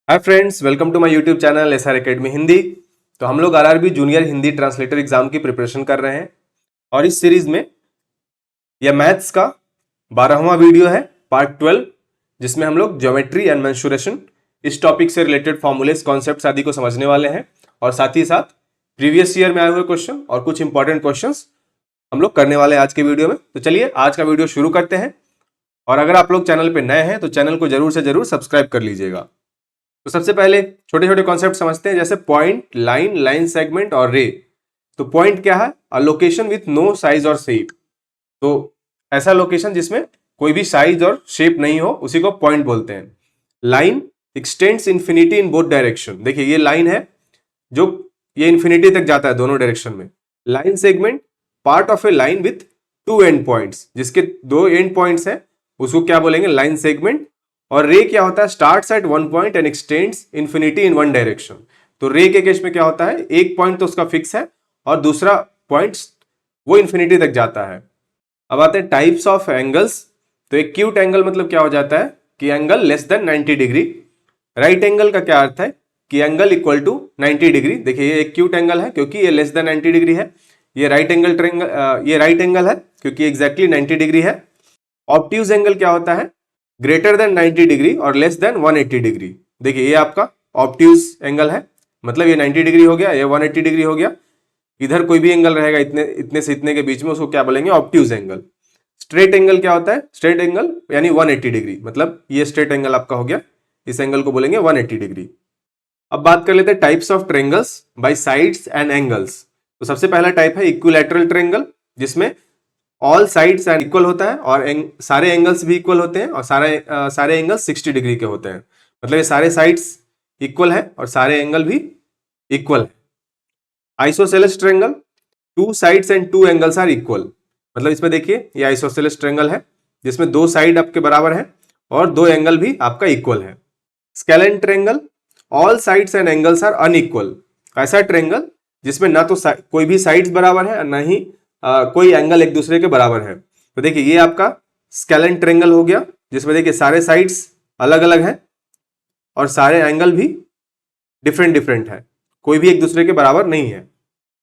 Hi friends, welcome to my YouTube channel SR academy Hindi. तो हम लोग RRB junior Hindi translator exam की preparation कर रहे हैं और इस सीरीज में यह मैथ्स का 12वां वीडियो है, पार्ट 12, जिसमें हम लोग ज्योमेट्री एंड मेंसुरेशन इस टॉपिक से रिलेटेड फॉर्मूलेस, कॉन्सेप्ट्स आदि को समझने वाले हैं और साथ ही साथ प्रीवियस ईयर में आए हुए क्वेश्चन और कुछ इंपॉर्टेंट क्वेश्चंस हम लोग करने वाले हैं आज के वीडियो में। तो चलिए आज का वीडियो शुरू करते हैं। और अगर आप लोग चैनल पर नए हैं तो चैनल को जरूर से जरूर सब्सक्राइब कर लीजिएगा। तो सबसे पहले छोटे छोटे कॉन्सेप्ट समझते हैं, जैसे पॉइंट, लाइन, लाइन सेगमेंट और रे। तो पॉइंट क्या है? A location with no size और शेप। तो ऐसा लोकेशन जिसमें कोई भी साइज और शेप नहीं हो, उसी को पॉइंट बोलते हैं। Line x tends infinity in both direction. देखिए ये लाइन है जो ये इन्फिनिटी तक जाता है दोनों डायरेक्शन में। Line segment part of A line with to and points, जिसके दो एंड पॉइंट्स हैं उसको क्या बोलेंगे? Line segment. और रे क्या होता है? Starts at one point and x tends infinity in one direction. तो रे के केस में क्या होता है? एक पॉइंट तो उसका फिक्स है और दूसरा पॉइंट वो इन्फिनिटी तक जाता है। अब आते हैं टाइप्स ऑफ एंगल्स। तो एक एक्यूट एंगल मतलब क्या हो जाता है कि angle less than 90 degree. Right angle का क्या अर्थ है कि एंगल इक्वल टू 90 डिग्री। देखिए ये एक्यूट एंगल है क्योंकि ये लेस देन 90 डिग्री है। ये राइट एंगल है क्योंकि एग्जैक्टली 90 डिग्री है। ऑब्ट्यूज एंगल क्या होता है? ग्रेटर देन 90 डिग्री और लेस देन 180 डिग्री। देखिए ये आपका ऑब्ट्यूज एंगल है, मतलब ये 90 डिग्री हो गया, ये 180 डिग्री हो गया। इधर कोई भी एंगल रहेगा इतने इतने से इतने के बीच में, उसको क्या बोलेंगे? Obtuse angle. स्ट्रेट एंगल क्या होता है? स्ट्रेट एंगल यानी 180 डिग्री, मतलब ये स्ट्रेट एंगल आपका हो गया, इस एंगल को बोलेंगे 180 डिग्री। अब बात कर लेते हैं types of triangles by sides and angles. तो सबसे पहला टाइप है इक्विलैटरल ट्रेंगल, जिसमें ऑल साइड्स एंड इक्वल होता है और सारे एंगल्स भी इक्वल होते हैं और सारे एंगल्स 60 डिग्री के होते हैं। मतलब ये सारे साइड्स इक्वल है और सारे एंगल भी इक्वल है। Isosceles triangle, two sides and two angles are equal. मतलब इसमें देखिए ये आइसोसेलेस ट्रेंगल है जिसमें दो साइड आपके बराबर है और दो एंगल भी आपका इक्वल है। Scalene triangle, all sides and angles are unequal. ऐसा ट्रेंगल जिसमें ना तो कोई भी साइड्स बराबर है और ना ही कोई एंगल एक दूसरे के बराबर है। तो देखिए ये आपका स्केलेन ट्रेंगल हो गया, जिसमें देखिए सारे साइड्स अलग अलग हैं और सारे एंगल भी डिफरेंट डिफरेंट है, कोई भी एक दूसरे के बराबर नहीं है।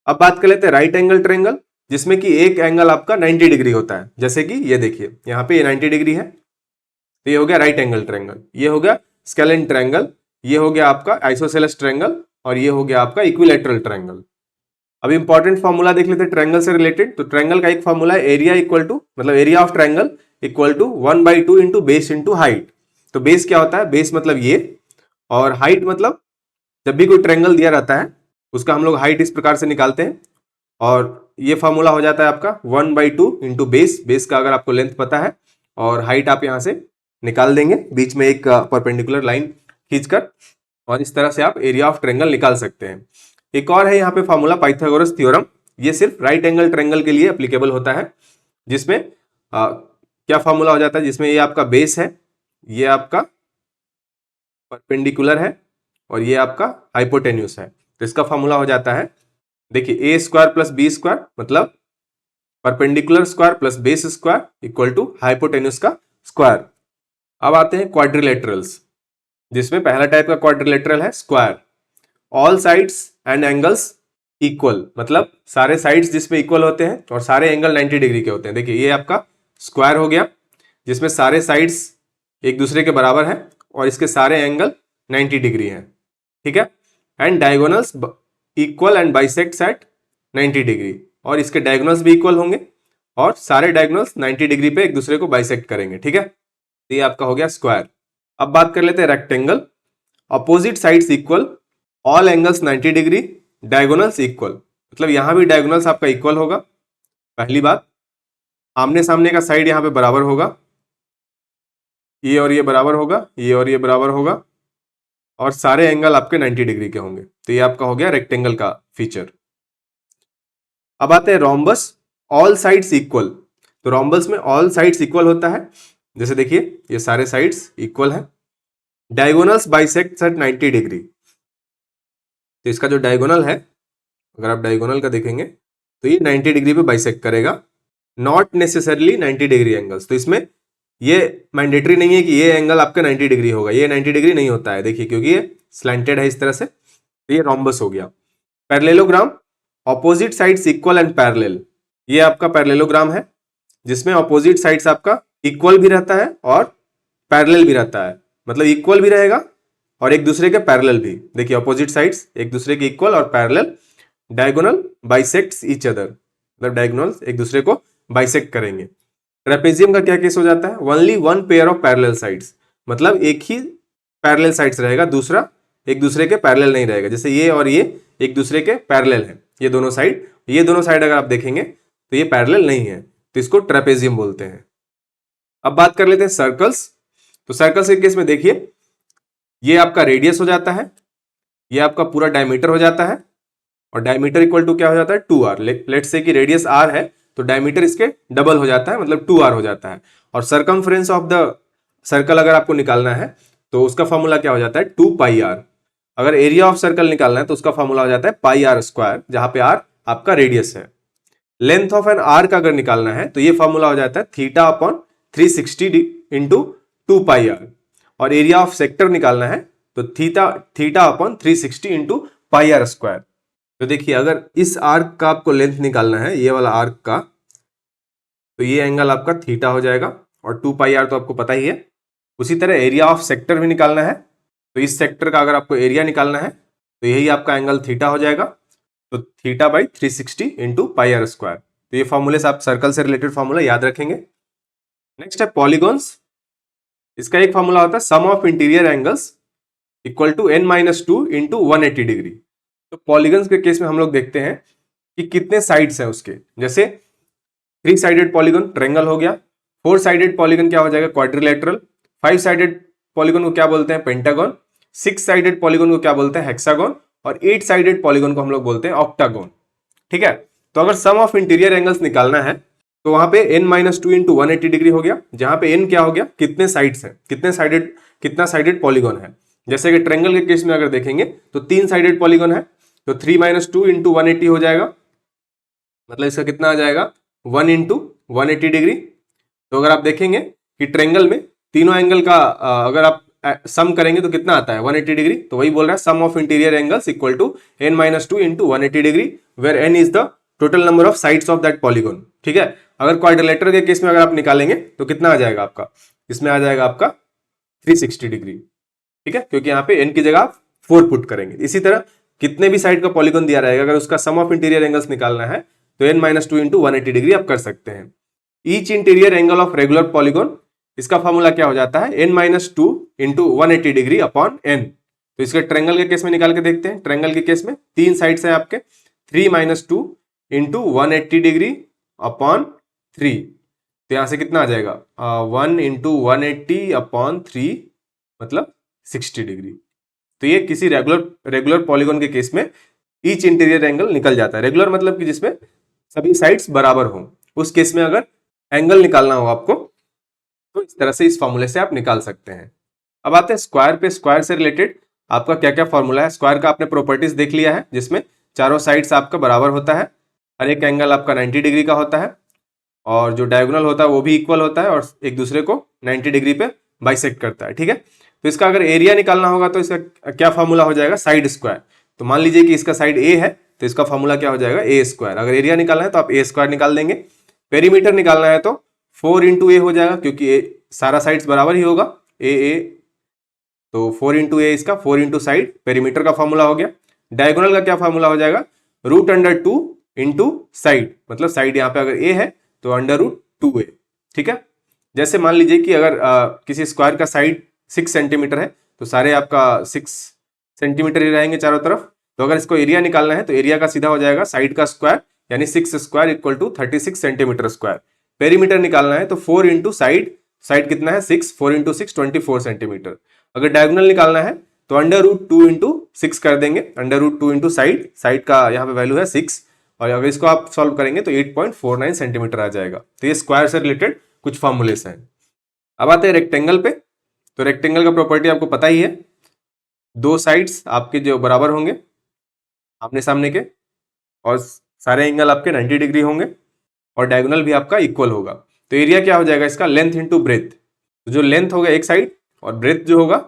अब बात कर लेते हैं राइट एंगल ट्रेंगल, जिसमें कि एक एंगल आपका 90 डिग्री होता है। जैसे कि ये देखिए यहाँ पे ये 90 डिग्री है, तो ये हो गया राइट एंगल ट्रेंगल, ये हो गया स्केलेन ट्रेंगल, ये हो गया आपका आइसोसेलेस ट्रेंगल और ये हो गया आपका इक्विलैटरल ट्रेंगल। अब इंपॉर्टेंट फॉर्मूला देख लेते हैं ट्रायंगल से रिलेटेड। तो ट्रायंगल का एक फॉर्मूला है एरिया इक्वल टू, मतलब area of triangle equal to 1/2 into base into height. तो बेस क्या होता है? बेस मतलब ये, और हाइट मतलब जब भी कोई ट्रायंगल दिया रहता है उसका हम लोग हाइट इस प्रकार से निकालते हैं और ये फॉर्मूला हो जाता है आपका 1/2 इंटू बेस। बेस का अगर आपको लेंथ पता है और हाइट आप यहाँ से निकाल देंगे, बीच में एक परपेंडिकुलर लाइन खींचकर, और इस तरह से आप एरिया ऑफ ट्रायंगल निकाल सकते हैं। एक और है यहाँ पे फॉर्मूला पाइथागोरस थ्योरम, ये सिर्फ राइट एंगल ट्रायंगल के लिए एप्लीकेबल होता है, जिसमें क्या फॉर्मूला हो जाता है? जिसमें ये आपका बेस है, ये आपका परपेंडिकुलर है और ये आपका हाइपोटेन्यूस है। तो इसका फॉर्मूला हो जाता है, देखिए a² प्लस b² मतलब perpendicular square plus base square equal to hypotenuse का स्क्वायर। अब आते हैं क्वाड्रिलेटरल्स, जिसमें पहला टाइप का क्वाड्रिलेटरल है square. All sides and angles equal, मतलब सारे साइड्स जिसमें इक्वल होते हैं और सारे एंगल 90 डिग्री के होते हैं। देखिए ये आपका स्क्वायर हो गया जिसमें सारे साइड्स एक दूसरे के बराबर है और इसके सारे एंगल 90 डिग्री हैं, ठीक है। And diagonals equal and bisects at 90 degree, और इसके डायगोनल्स भी इक्वल होंगे और सारे डायगोनल्स 90 डिग्री पे एक दूसरे को बाइसेक्ट करेंगे, ठीक है। ये आपका हो गया स्क्वायर। अब बात कर लेते हैं rectangle. Opposite sides equal, all angles 90 degree, diagonals equal. मतलब यहां भी डायगोनल्स आपका इक्वल होगा। पहली बात, आमने सामने का साइड यहां पे बराबर होगा, ये और ये बराबर होगा, ये और ये बराबर होगा, और सारे एंगल आपके 90 डिग्री के होंगे। तो ये आपका हो गया रेक्टेंगल का फीचर। अब आते हैं रोम्बस, ऑल साइड्स इक्वल। तो रोम्बस में ऑल साइड्स इक्वल होता है, जैसे देखिए ये सारे साइड्स इक्वल है। डायगोनल्स बाइसेक्ट एट 90 डिग्री, तो इसका जो डायगोनल है, अगर आप डायगोनल का देखेंगे तो ये 90 डिग्री पे बाइसेक्ट करेगा, नॉट नेसेसरली 90 डिग्री एंगल्स। तो इसमें ये मैंडेटरी नहीं है कि ये एंगल आपका 90 डिग्री होगा, ये 90 डिग्री नहीं होता है, देखिए, क्योंकि ये स्लैंटेड है इस तरह से, तो ये रोम्बस हो गया। Parallelogram, opposite sides equal and parallel, ये आपका पैरेललोग्राम है जिसमें ऑपोजिट साइड्स आपका इक्वल भी रहता है और पैरेलल भी रहता है, मतलब इक्वल भी रहेगा और एक दूसरे के पैरेलल भी। देखिए ऑपोजिट साइड्स एक दूसरे के इक्वल और parallel, diagonal bisects each other, मतलब डायगोनल एक दूसरे को बाइसेक्ट करेंगे। ट्रेपेजियम का क्या केस हो जाता है, only one pair of parallel sides, मतलब एक ही पैरेलल साइड्स रहेगा, दूसरा एक दूसरे के पैरेलल नहीं रहेगा। जैसे ये और ये एक दूसरे के पैरेलल है, ये दोनों साइड अगर आप देखेंगे तो ये पैरेलल नहीं है, तो इसको ट्रेपेजियम बोलते हैं। अब बात कर लेते हैं सर्कल्स। तो सर्कल्स के केस में देखिए, ये आपका रेडियस हो जाता है, ये आपका पूरा डायमीटर हो जाता है, और डायमीटर इक्वल टू क्या हो जाता है 2r। लेट्स से कि रेडियस r है तो डायमीटर इसके डबल हो जाता है, मतलब 2r हो जाता है। और सरकमफ्रेंस ऑफ द सर्कल अगर आपको निकालना है तो उसका फॉर्मूला क्या हो जाता है 2πr। अगर एरिया ऑफ सर्कल निकालना है तो उसका फॉर्मूला हो जाता है πr², जहां पे r आपका रेडियस है। लेंथ ऑफ एन आर्क का अगर निकालना है तो ये फॉर्मूला हो जाता है θ/360 इंटू 2πr। और एरिया ऑफ सेक्टर निकालना है तो θ/360 इंटू πr²। तो देखिए अगर इस आर्क का आपको लेंथ निकालना है, ये वाला आर्क का, तो ये एंगल आपका थीटा हो जाएगा, और 2πr तो आपको पता ही है। उसी तरह एरिया ऑफ सेक्टर भी निकालना है, तो इस सेक्टर का अगर आपको एरिया निकालना है तो यही आपका एंगल थीटा हो जाएगा, तो θ/360 इंटू πr²। तो ये फॉर्मूले से आप सर्कल से रिलेटेड फॉर्मूला याद रखेंगे। नेक्स्ट है पॉलीगॉन्स। इसका एक फॉर्मूला होता है sum of interior angles equal to n-2 into 180 degree. तो पॉलीगन्स के केस में हम लोग देखते हैं कि कितने साइड्स हैं उसके। जैसे 3 साइडेड पॉलीगन ट्रायंगल हो गया, 4 साइडेड पॉलीगन क्या हो जाएगा क्वाड्रिलेटरल, 5 साइडेड पॉलीगन को क्या बोलते हैं पेंटागन, 6 साइडेड पॉलीगन को क्या बोलते हैं हेक्सागन, और 8 साइडेड पॉलीगन को हम लोग बोलते हैं ऑक्टागन। ठीक है, तो अगर सम ऑफ इंटीरियर एंगल्स निकालना है तो वहां पे n-2 इंटू 180 डिग्री हो गया, जहां पे n क्या हो गया कितने साइड्स हैं, कितना साइडेड पॉलीगन है। जैसे कि ट्रायंगल के केस में अगर देखेंगे तो 3 साइडेड पॉलीगन है, तो 3-2 इंटू 180 हो जाएगा, मतलब इसका कितना आ जाएगा 1 इंटू 180 डिग्री। तो अगर आप देखेंगे कि ट्रायंगल में तीनों एंगल का अगर आप सम करेंगे तो कितना आता है 180 डिग्री। तो वही बोल रहा है sum of interior angles equal to n-2 into 180 degree, where n is the total number of sides of that polygon. ठीक है, अगर क्वाड्रिलेटरल के केस में अगर आप निकालेंगे तो कितना आ जाएगा आपका, इसमें आ जाएगा आपका 360 डिग्री। ठीक है, क्योंकि यहाँ पे n की जगह आप 4 पुट करेंगे। इसी तरह कितने भी साइड का पॉलीगन दिया रहेगा, अगर उसका सम ऑफ इंटीरियर एंगल्स निकालना है तो n-2 इंटू 180 डिग्री आप कर सकते हैं। Each interior angle of regular polygon, इसका फॉर्मूला क्या हो जाता है n-2 into 180 degree upon n। तो इसके ट्रायंगल के केस में निकाल के देखते हैं। ट्रायंगल के केस में 3 साइड्स हैं आपके, 3-2 इंटू 180 डिग्री अपॉन 3, तो यहां से कितना आ जाएगा 1 इंटू 180 अपॉन 3 मतलब 60 डिग्री। तो ये किसी रेगुलर पॉलीगन के केस में ईच इंटीरियर एंगल निकल जाता है। रेगुलर मतलब कि जिसमें सभी साइड्स बराबर हों, उस केस में अगर एंगल निकालना हो आपको तो इस तरह से इस फॉर्मूले से आप निकाल सकते हैं। अब आते हैं स्क्वायर पे। स्क्वायर से रिलेटेड आपका क्या क्या फॉर्मूला है। स्क्वायर का आपने प्रॉपर्टीज देख लिया है, जिसमें चारों साइड्स आपका बराबर होता है, हर एक एंगल आपका 90 डिग्री का होता है, और जो डायगोनल होता है वो भी इक्वल होता है और एक दूसरे को 90 डिग्री पे बाइसेक्ट करता है। ठीक है, तो इसका अगर एरिया निकालना होगा तो इसका क्या फॉर्मूला हो जाएगा साइड स्क्वायर। तो मान लीजिए कि इसका साइड ए है तो इसका फॉर्मूला क्या हो जाएगा a²। अगर एरिया निकालना है तो आप a² निकाल देंगे। पेरीमीटर निकालना है तो 4 इंटू ए हो जाएगा, क्योंकि सारा साइड्स बराबर ही होगा ए, तो 4 इंटू ए इसका 4 इंटू साइड, पेरीमीटर का फॉर्मूला हो गया। डायगोनल का क्या फॉर्मूला हो जाएगा √2 इंटू साइड, मतलब साइड यहाँ पे अगर ए है तो √2a। ठीक है, जैसे मान लीजिए कि अगर किसी स्क्वायर का साइड 6 सेंटीमीटर है तो सारे आपका 6 सेंटीमीटर ही रहेंगे चारों तरफ। तो अगर इसको एरिया निकालना है तो एरिया का सीधा हो जाएगा साइड का स्क्वायर, यानी 6² equal to 36 centimetre square. Perimeter निकालना है तो 4 इंटू साइड कितना है 6, 4 इंटू 6 24 सेंटीमीटर। अगर डायगोनल निकालना है तो √2 इंटू 6 कर देंगे, √2 इंटू साइड का यहाँ पे वैल्यू है 6, और अगर इसको आप सॉल्व करेंगे तो 8.49 सेंटीमीटर आ जाएगा। तो ये स्क्वायर से रिलेटेड कुछ फॉर्मूलेस हैं। अब आते हैं रेक्टेंगल पे। तो रेक्टेंगल का प्रॉपर्टी आपको पता ही है, दो साइड्स आपके जो बराबर होंगे आमने सामने के, और सारे एंगल आपके 90 डिग्री होंगे, और डायगोनल भी आपका इक्वल होगा। तो एरिया क्या हो जाएगा इसका लेंथ इंटू ब्रेथ, तो जो लेंथ होगा एक साइड और ब्रेथ जो होगा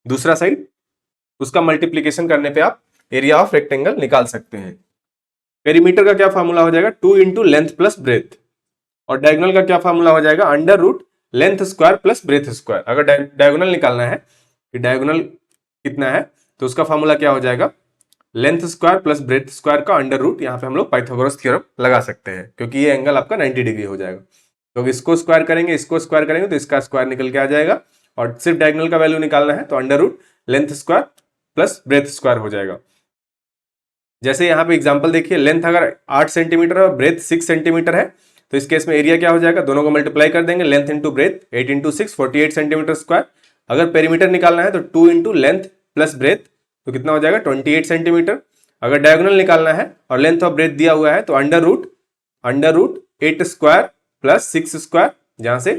दूसरा साइड, उसका मल्टीप्लीकेशन करने पे आप एरिया ऑफ रेक्टेंगल निकाल सकते हैं। पेरीमीटर का क्या फॉर्मूला हो जाएगा, 2 इंटू लेंथ प्लस ब्रेथ। और डायगोनल का क्या फॉर्मूला हो जाएगा, under root length square plus breadth square. अगर डायगोनल निकालना है कि डायगोनल कितना है, तो उसका फॉर्मूला क्या हो जाएगा, length square plus breadth square का अंडर रूट। यहाँ पे हम लोग पाइथागोरस थ्योरम लगा सकते हैं, क्योंकि ये एंगल आपका 90 डिग्री हो जाएगा। तो इसको स्क्वायर करेंगे, इसको स्क्वायर करेंगे, तो इसका स्क्वायर निकल के आ जाएगा। और सिर्फ डायगोनल का वैल्यू निकालना है तो under root length square plus breadth square हो जाएगा। जैसे यहाँ पे एग्जांपल देखिए, लेंथ अगर 8 सेंटीमीटर है और ब्रेथ 6 सेंटीमीटर है, तो इस केस में एरिया क्या हो जाएगा, दोनों को मल्टीप्लाई कर देंगे, length into breadth, 8 into 6 48 centimetre square. अगर पेरीमीटर निकालना है तो 2 इंटू लेंथ प्लस ब्रेथ, तो कितना हो जाएगा 28 सेंटीमीटर। अगर डायगोनल निकालना है और लेंथ और ब्रेथ दिया हुआ है तो under root 8 square plus 6 square, जहां से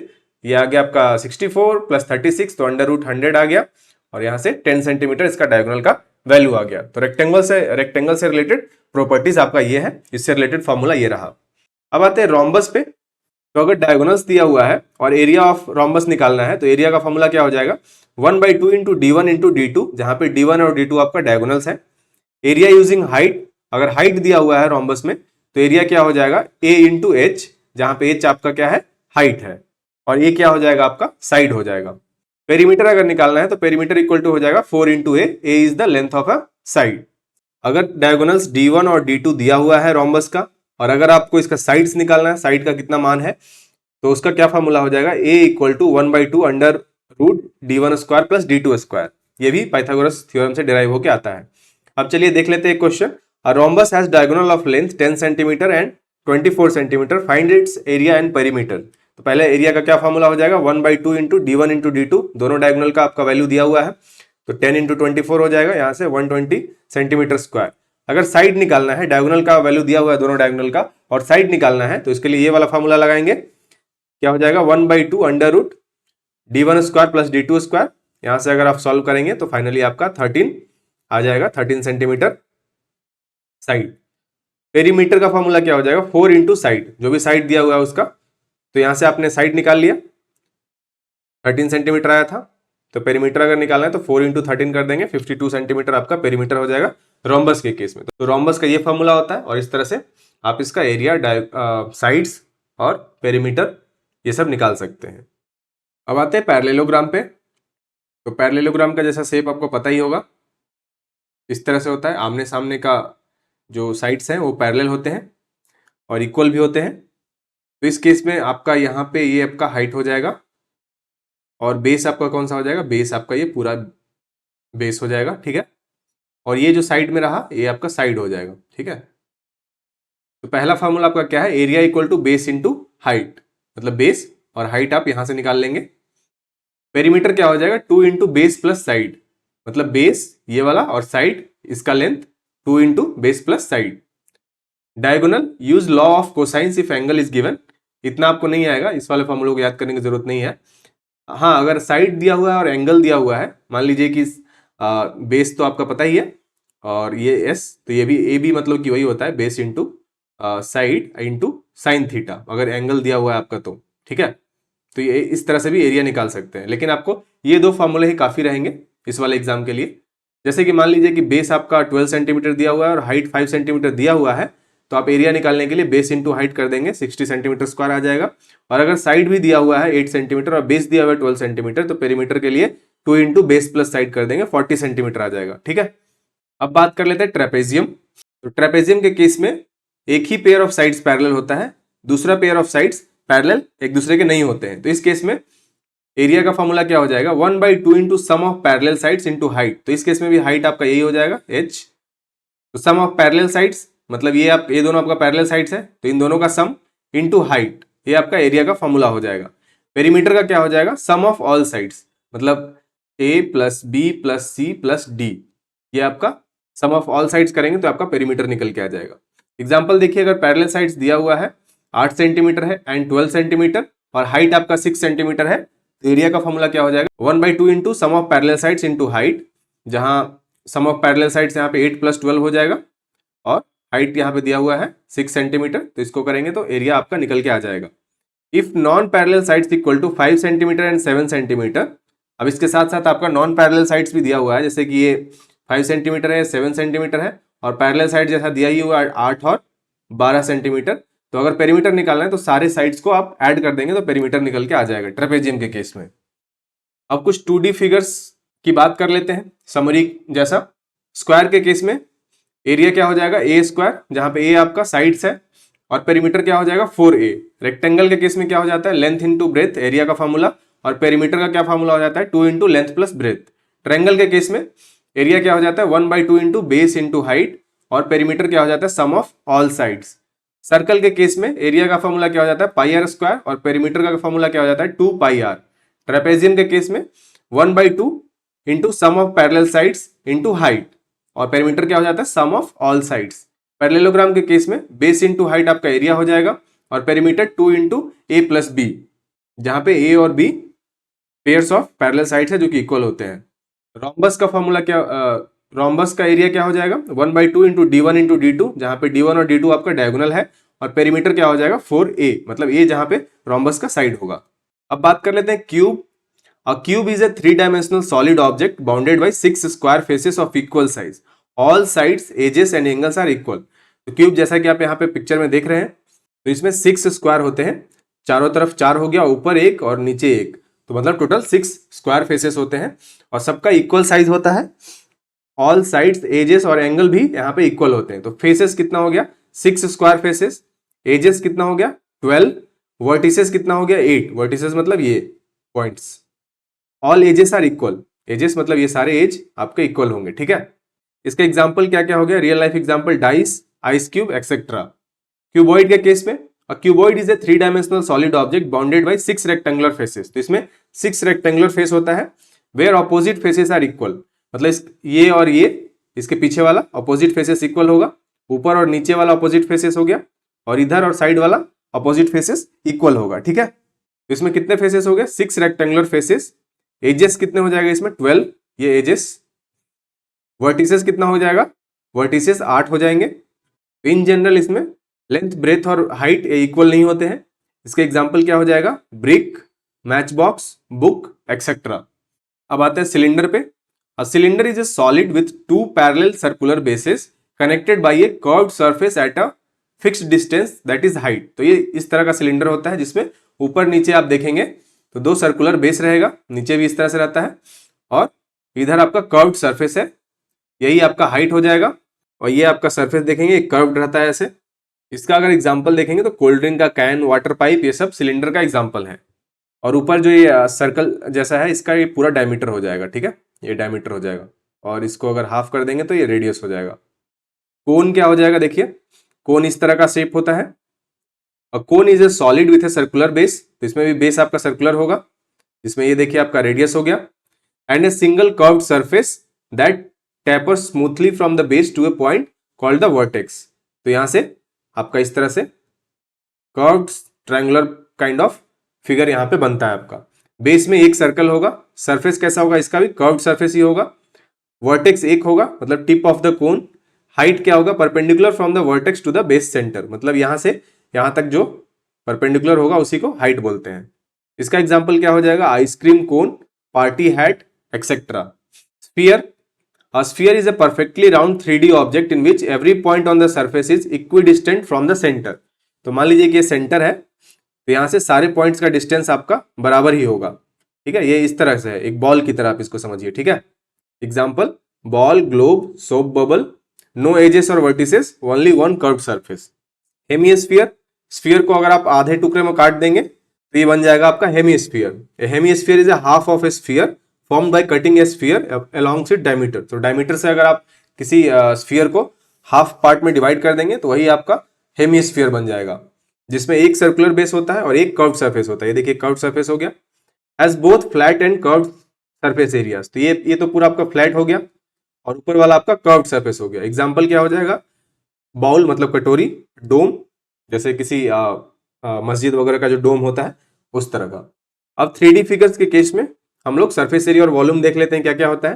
ये आ गया आपका 64 प्लस 36, तो अंडर रूट 100 आ गया। और यहां से 10 सेंटीमीटर इसका डायगोनल का वैल्यू आ गया। तो रेक्टेंगल से रिलेटेड प्रॉपर्टीज आपका ये है, इससे रिलेटेड फॉर्मूला ये रहा। अब आते हैं रोम्बस पे। तो अगर डायगोनल्स दिया हुआ है और एरिया ऑफ रोम्बस निकालना है, तो एरिया का फॉर्मूला क्या हो जाएगा, 1/2 इंटू D1 इंटू D2, जहां पे D1 और D2 आपका डायगोनल्स है। एरिया यूजिंग हाइट, अगर हाइट दिया हुआ है रोम्बस में, तो एरिया क्या हो जाएगा, A इंटू H, जहां पे H आपका क्या है, हाइट है, और ये क्या हो जाएगा आपका साइड हो जाएगा। पेरीमीटर अगर निकालना है तो पेरीमीटर इक्वल टू हो जाएगा 4 into A is the length of a side. अगर डायगोनल्स D1 और D2 दिया हुआ है रोम्बस का, और अगर आपको इसका साइड्स निकालना है, साइड का कितना मान है, तो उसका क्या फॉर्मूला हो जाएगा, A equal to 1/2 under root D1 square plus D2 square. ये भी पाइथागोरस थ्योरम से डिराइव होकर आता है। अब चलिए देख लेते हैं question. A rhombus has diagonal of length 10 centimetre and 24 centimetre, find its area and perimeter. तो पहले एरिया का क्या फॉर्मूला हो जाएगा, 1/2 इंटू D1 इंटू D2, दोनों डायगोनल का आपका वैल्यू दिया हुआ है, तो 10 इंटू 24 हो जाएगा, यहाँ से 120 सेंटीमीटर स्क्वायर। अगर साइड निकालना है, डायगोनल का वैल्यू दिया हुआ है दोनों डायगोनल का, और साइड निकालना है, तो इसके लिए ये वाला फॉर्मूला लगाएंगे, क्या हो जाएगा 1/2 under root D1 square plus D2 square. यहां से अगर आप सॉल्व करेंगे तो फाइनली आपका 13 आ जाएगा, 13 सेंटीमीटर साइड। पेरीमीटर का फॉर्मूला क्या हो जाएगा, 4 इंटू साइड, जो भी साइड दिया हुआ है उसका, तो यहां से आपने साइड निकाल लिया, 13 सेंटीमीटर आया था, तो पेरीमीटर अगर निकालना है तो 4 इंटू 13 कर देंगे, 52 सेंटीमीटर आपका पेरीमीटर हो जाएगा रोम्बस के केस में। तो रोम्बस का ये फॉर्मूला होता है, और इस तरह से आप इसका एरिया, साइड्स और पेरीमीटर ये सब निकाल सकते हैं। अब आते हैं पैरेललोग्राम पे। तो पैरेललोग्राम का जैसा शेप आपको पता ही होगा, इस तरह से होता है। आमने सामने का जो साइड्स हैं वो पैरेलल होते हैं और इक्वल भी होते हैं। तो इस केस में आपका यहाँ पे ये आपका हाइट हो जाएगा, और बेस आपका कौन सा हो जाएगा, बेस आपका ये पूरा बेस हो जाएगा, ठीक है। और ये जो साइड में रहा ये आपका साइड हो जाएगा, ठीक है। तो पहला फॉर्मूला आपका क्या है, area equal to base into height, मतलब बेस और हाइट आप यहां से निकाल लेंगे। पेरीमीटर क्या हो जाएगा, 2 इंटू बेस प्लस साइड, मतलब बेस ये वाला और साइड इसका length 2 into base plus side. Diagonal, use law of cosines if angle is given. इतना आपको नहीं आएगा, इस वाले फॉर्मूले को याद करने की जरूरत नहीं है। हाँ, अगर साइड दिया हुआ है और एंगल दिया हुआ है, मान लीजिए कि बेस तो आपका पता ही है, और ये एस, तो ये भी ए भी मतलब कि वही होता है, base into side into sine theta, अगर एंगल दिया हुआ है आपका तो, ठीक है। तो ये इस तरह से भी एरिया निकाल सकते हैं, लेकिन आपको ये दो फॉर्मूले ही काफी रहेंगे इस वाले एग्जाम के लिए। जैसे कि मान लीजिए कि बेस आपका 12 सेंटीमीटर दिया हुआ है और हाइट 5 सेंटीमीटर दिया हुआ है, तो आप एरिया निकालने के लिए बेस इंटू हाइट कर देंगे, 60 सेंटीमीटर स्क्वायर आ जाएगा। और अगर साइड भी दिया हुआ है 8 सेंटीमीटर और बेस दिया हुआ है 12 सेंटीमीटर, तो पेरीमीटर के लिए 2 इंटू बेस प्लस साइड कर देंगे, 40 सेंटीमीटर आ जाएगा, ठीक है। अब बात कर लेते हैं ट्रेपेजियम। तो ट्रेपेजियम के केस में एक ही पेयर ऑफ साइड्स पैरेलल होता है, दूसरा पेयर ऑफ साइड्स पैरेलल एक दूसरे के नहीं होते हैं। तो इस केस में एरिया का फॉर्मूला क्या हो जाएगा, 1/2 into sum of parallel sides into height. तो इस केस में भी हाइट आपका यही हो जाएगा h, तो सम ऑफ पैरेलल साइड्स, मतलब ये दोनों आपका पैरेलल साइड्स है, तो इन दोनों का सम इंटू हाइट, ये आपका एरिया का फॉर्मूला हो जाएगा। पेरीमीटर का क्या हो जाएगा, सम ऑफ ऑल साइड्स, मतलब a plus b plus c plus d, ये आपका सम ऑफ ऑल साइड्स करेंगे तो आपका पेरीमीटर निकल के आ जाएगा। एग्जाम्पल देखिए, अगर पैरेलल साइड्स दिया हुआ है 8 सेंटीमीटर है एंड 12 सेंटीमीटर और हाइट आपका 6 सेंटीमीटर है, तो एरिया का फॉर्मूला क्या हो जाएगा, 1/2 into sum of parallel sides into height, जहां सम ऑफ पैरेलल साइड्स यहाँ पे 8 + 12 हो जाएगा, और हाइट यहाँ पे दिया हुआ है 6 सेंटीमीटर, तो इसको करेंगे तो एरिया आपका निकल के आ जाएगा। If non parallel sides equal to 5 centimetre and 7 centimetre. अब इसके साथ साथ आपका नॉन पैरेलल साइड्स भी दिया हुआ है, जैसे कि ये 5 सेंटीमीटर है, 7 सेंटीमीटर है, और पैरेलल साइड जैसा दिया ही हुआ है 8 और 12 सेंटीमीटर। तो अगर पेरीमीटर निकालना है तो सारे साइड्स को आप ऐड कर देंगे तो पेरीमीटर निकल के आ जाएगा ट्रेपेजियम के केस में। अब कुछ 2D फिगर्स की बात कर लेते हैं समरी जैसा। स्क्वायर के केस में एरिया क्या हो जाएगा ए स्क्वायर, जहां पे ए आपका साइड्स है, और पेरीमीटर क्या हो जाएगा 4a। रेक्टेंगल के केस में क्या हो जाता है लेंथ इंटू ब्रेथ, एरिया का फॉर्मूला, और पेरीमीटर का क्या फॉर्मूला हो जाता है 2 into length plus breath. Triangle के केस में एरिया क्या हो जाता है 1/2 इंटू बेस इंटू हाइट, और पेरीमीटर क्या हो जाता है sum of all sides. Circle के केस में एरिया का फॉर्मूला क्या हो जाता है पाई आर स्क्वायर, और पेरीमीटर का फॉर्मूला क्या हो जाता है 2 पाई आर। ट्रेपेजियम के केस में 1/2 into sum of parallel sides into height, और पेरीमीटर क्या हो जाता है sum of all sides. Parallelogram के केस में बेस इंटू हाइट आपका एरिया हो जाएगा, और perimeter 2 into a plus b, जहां पे ए और b pairs of parallel sides है जो कि इक्वल होते हैं। रोम्बस का फॉर्मूला क्या, रोम्बस का एरिया क्या हो जाएगा 1/2 इंटू D1 इंटू D2, जहां पे D1 और D2 आपका डायगोनल है, और पेरीमीटर क्या हो जाएगा 4a, मतलब ए जहां पे रोम्बस का साइड होगा। अब बात कर लेते हैं cube. A cube is a three-dimensional solid object bounded by 6 square faces of equal size. All sides, edges and angles are equal. तो क्यूब जैसा कि आप यहाँ पे पिक्चर में देख रहे हैं, तो इसमें 6 स्क्वायर होते हैं, चारों तरफ 4 हो गया, ऊपर एक और नीचे एक, तो मतलब टोटल 6 स्क्वायर फेसेस होते हैं, और सबका इक्वल साइज होता है। ऑल साइड्स, एजेस और एंगल भी यहाँ पे इक्वल होते हैं। तो फेसेस कितना हो गया 6 स्क्वायर फेसेस, एजेस कितना हो गया 12, वर्टिसेस कितना हो गया 8, वर्टिसेस मतलब ये points. All edges are equal, edges मतलब ये सारे एज आपके इक्वल होंगे, ठीक है। इसका एग्जांपल क्या क्या हो गया, real life example dice, ice cube etcetera. Cuboid के केस में अ क्यूबॉइड इज ए 3-डायमेंशनल solid object bounded by 6 rectangular faces. तो इसमें 6 रेक्टेंगुलर फेस होता है, where opposite faces are equal, मतलब ये और ये, इसके पीछे वाला ऑपोजिट फेसेस इक्वल होगा, ऊपर और नीचे वाला ऑपोजिट फेसेस हो गया, और इधर और साइड वाला ऑपोजिट फेसेस इक्वल होगा, ठीक है। इसमें कितने फेसेस हो गए 6 रेक्टेंगुलर फेसेस। एजेस कितने हो जाएगा इसमें 12, ये एजेस। वर्टिसेस कितना हो जाएगा, वर्टिसेस 8 हो जाएंगे। इन जनरल इसमें लेंथ, ब्रेथ और हाइट इक्वल नहीं होते हैं। इसके एग्जांपल क्या हो जाएगा brick, match box, book etcetera. अब आते हैं सिलेंडर पे। A cylinder is a solid with 2 parallel circular bases connected by A curved surface at a fixed distance that is height. तो ये इस तरह का सिलेंडर होता है जिसमें ऊपर नीचे आप देखेंगे तो 2 सर्कुलर बेस रहेगा, नीचे भी इस तरह से रहता है, और इधर आपका कर्व्ड सरफेस है, यही आपका हाइट हो जाएगा, और ये आपका सरफेस देखेंगे कर्व्ड रहता है ऐसे। इसका अगर एग्जांपल देखेंगे तो कोल्ड ड्रिंक का कैन, वाटर पाइप, ये सब सिलेंडर का एग्जांपल है। और ऊपर जो ये सर्कल जैसा है इसका ये पूरा डायमीटर हो जाएगा, ठीक है, ये डायमीटर हो जाएगा, और इसको अगर हाफ कर देंगे तो ये रेडियस हो जाएगा। कोन क्या हो जाएगा देखिए, कोन इस तरह का शेप होता है। Cone is a solid with a circular base, तो इसमें भी बेस आपका सर्कुलर होगा, इसमें ये देखिए आपका रेडियस हो गया, and a single curved surface that tapers smoothly from the base to a point called the vertex. तो यहां से आपका इस तरह से curved triangular kind of figure यहां पे बनता है आपका। बेस में एक सर्कल होगा, सरफेस कैसा होगा इसका भी कर्व्ड सरफेस ही होगा, वर्टेक्स एक होगा मतलब tip of the cone, height क्या होगा perpendicular from the vertex to the base centre, मतलब यहां से यहां तक जो परपेंडिकुलर होगा उसी को हाइट बोलते हैं। इसका एग्जांपल क्या हो जाएगा ice cream cone, party hat etcetera. Sphere, a sphere is a perfectly round 3D object in which every point on the surface is equidistant from the center। तो मान लीजिए कि ये सेंटर है, तो यहां से सारे पॉइंट्स का डिस्टेंस आपका बराबर ही होगा, ठीक है। ये इस तरह से है, एक बॉल की तरह आप इसको समझिए, ठीक है। Example ball, globe, soap bubble, no edges और vertices, only one curved surface. Hemisphere, sphere को अगर आप आधे टुकड़े में काट देंगे तो ये बन जाएगा आपका hemisphere. Hemisphere is a half of A sphere formed by cutting A sphere along its diameter. तो डायमीटर से अगर आप किसी स्फीयर को हाफ पार्ट में डिवाइड कर देंगे तो वही आपका हेमिस्फीयर बन जाएगा, जिसमें एक सर्कुलर बेस होता है और एक कर्व्ड सरफेस होता है। ये देखिए कर्व्ड सरफेस हो गया, as both flat and curved surface areas. तो ये तो पूरा आपका फ्लैट हो गया, और ऊपर वाला आपका कर्व्ड सरफेस हो गया। एग्जाम्पल क्या हो जाएगा बाउल मतलब कटोरी, डोम जैसे किसी मस्जिद वगैरह का जो डोम होता है उस तरह का। अब 3D फिगर्स के केस में हम लोग सरफेस एरिया और वॉल्यूम देख लेते हैं क्या क्या होता है।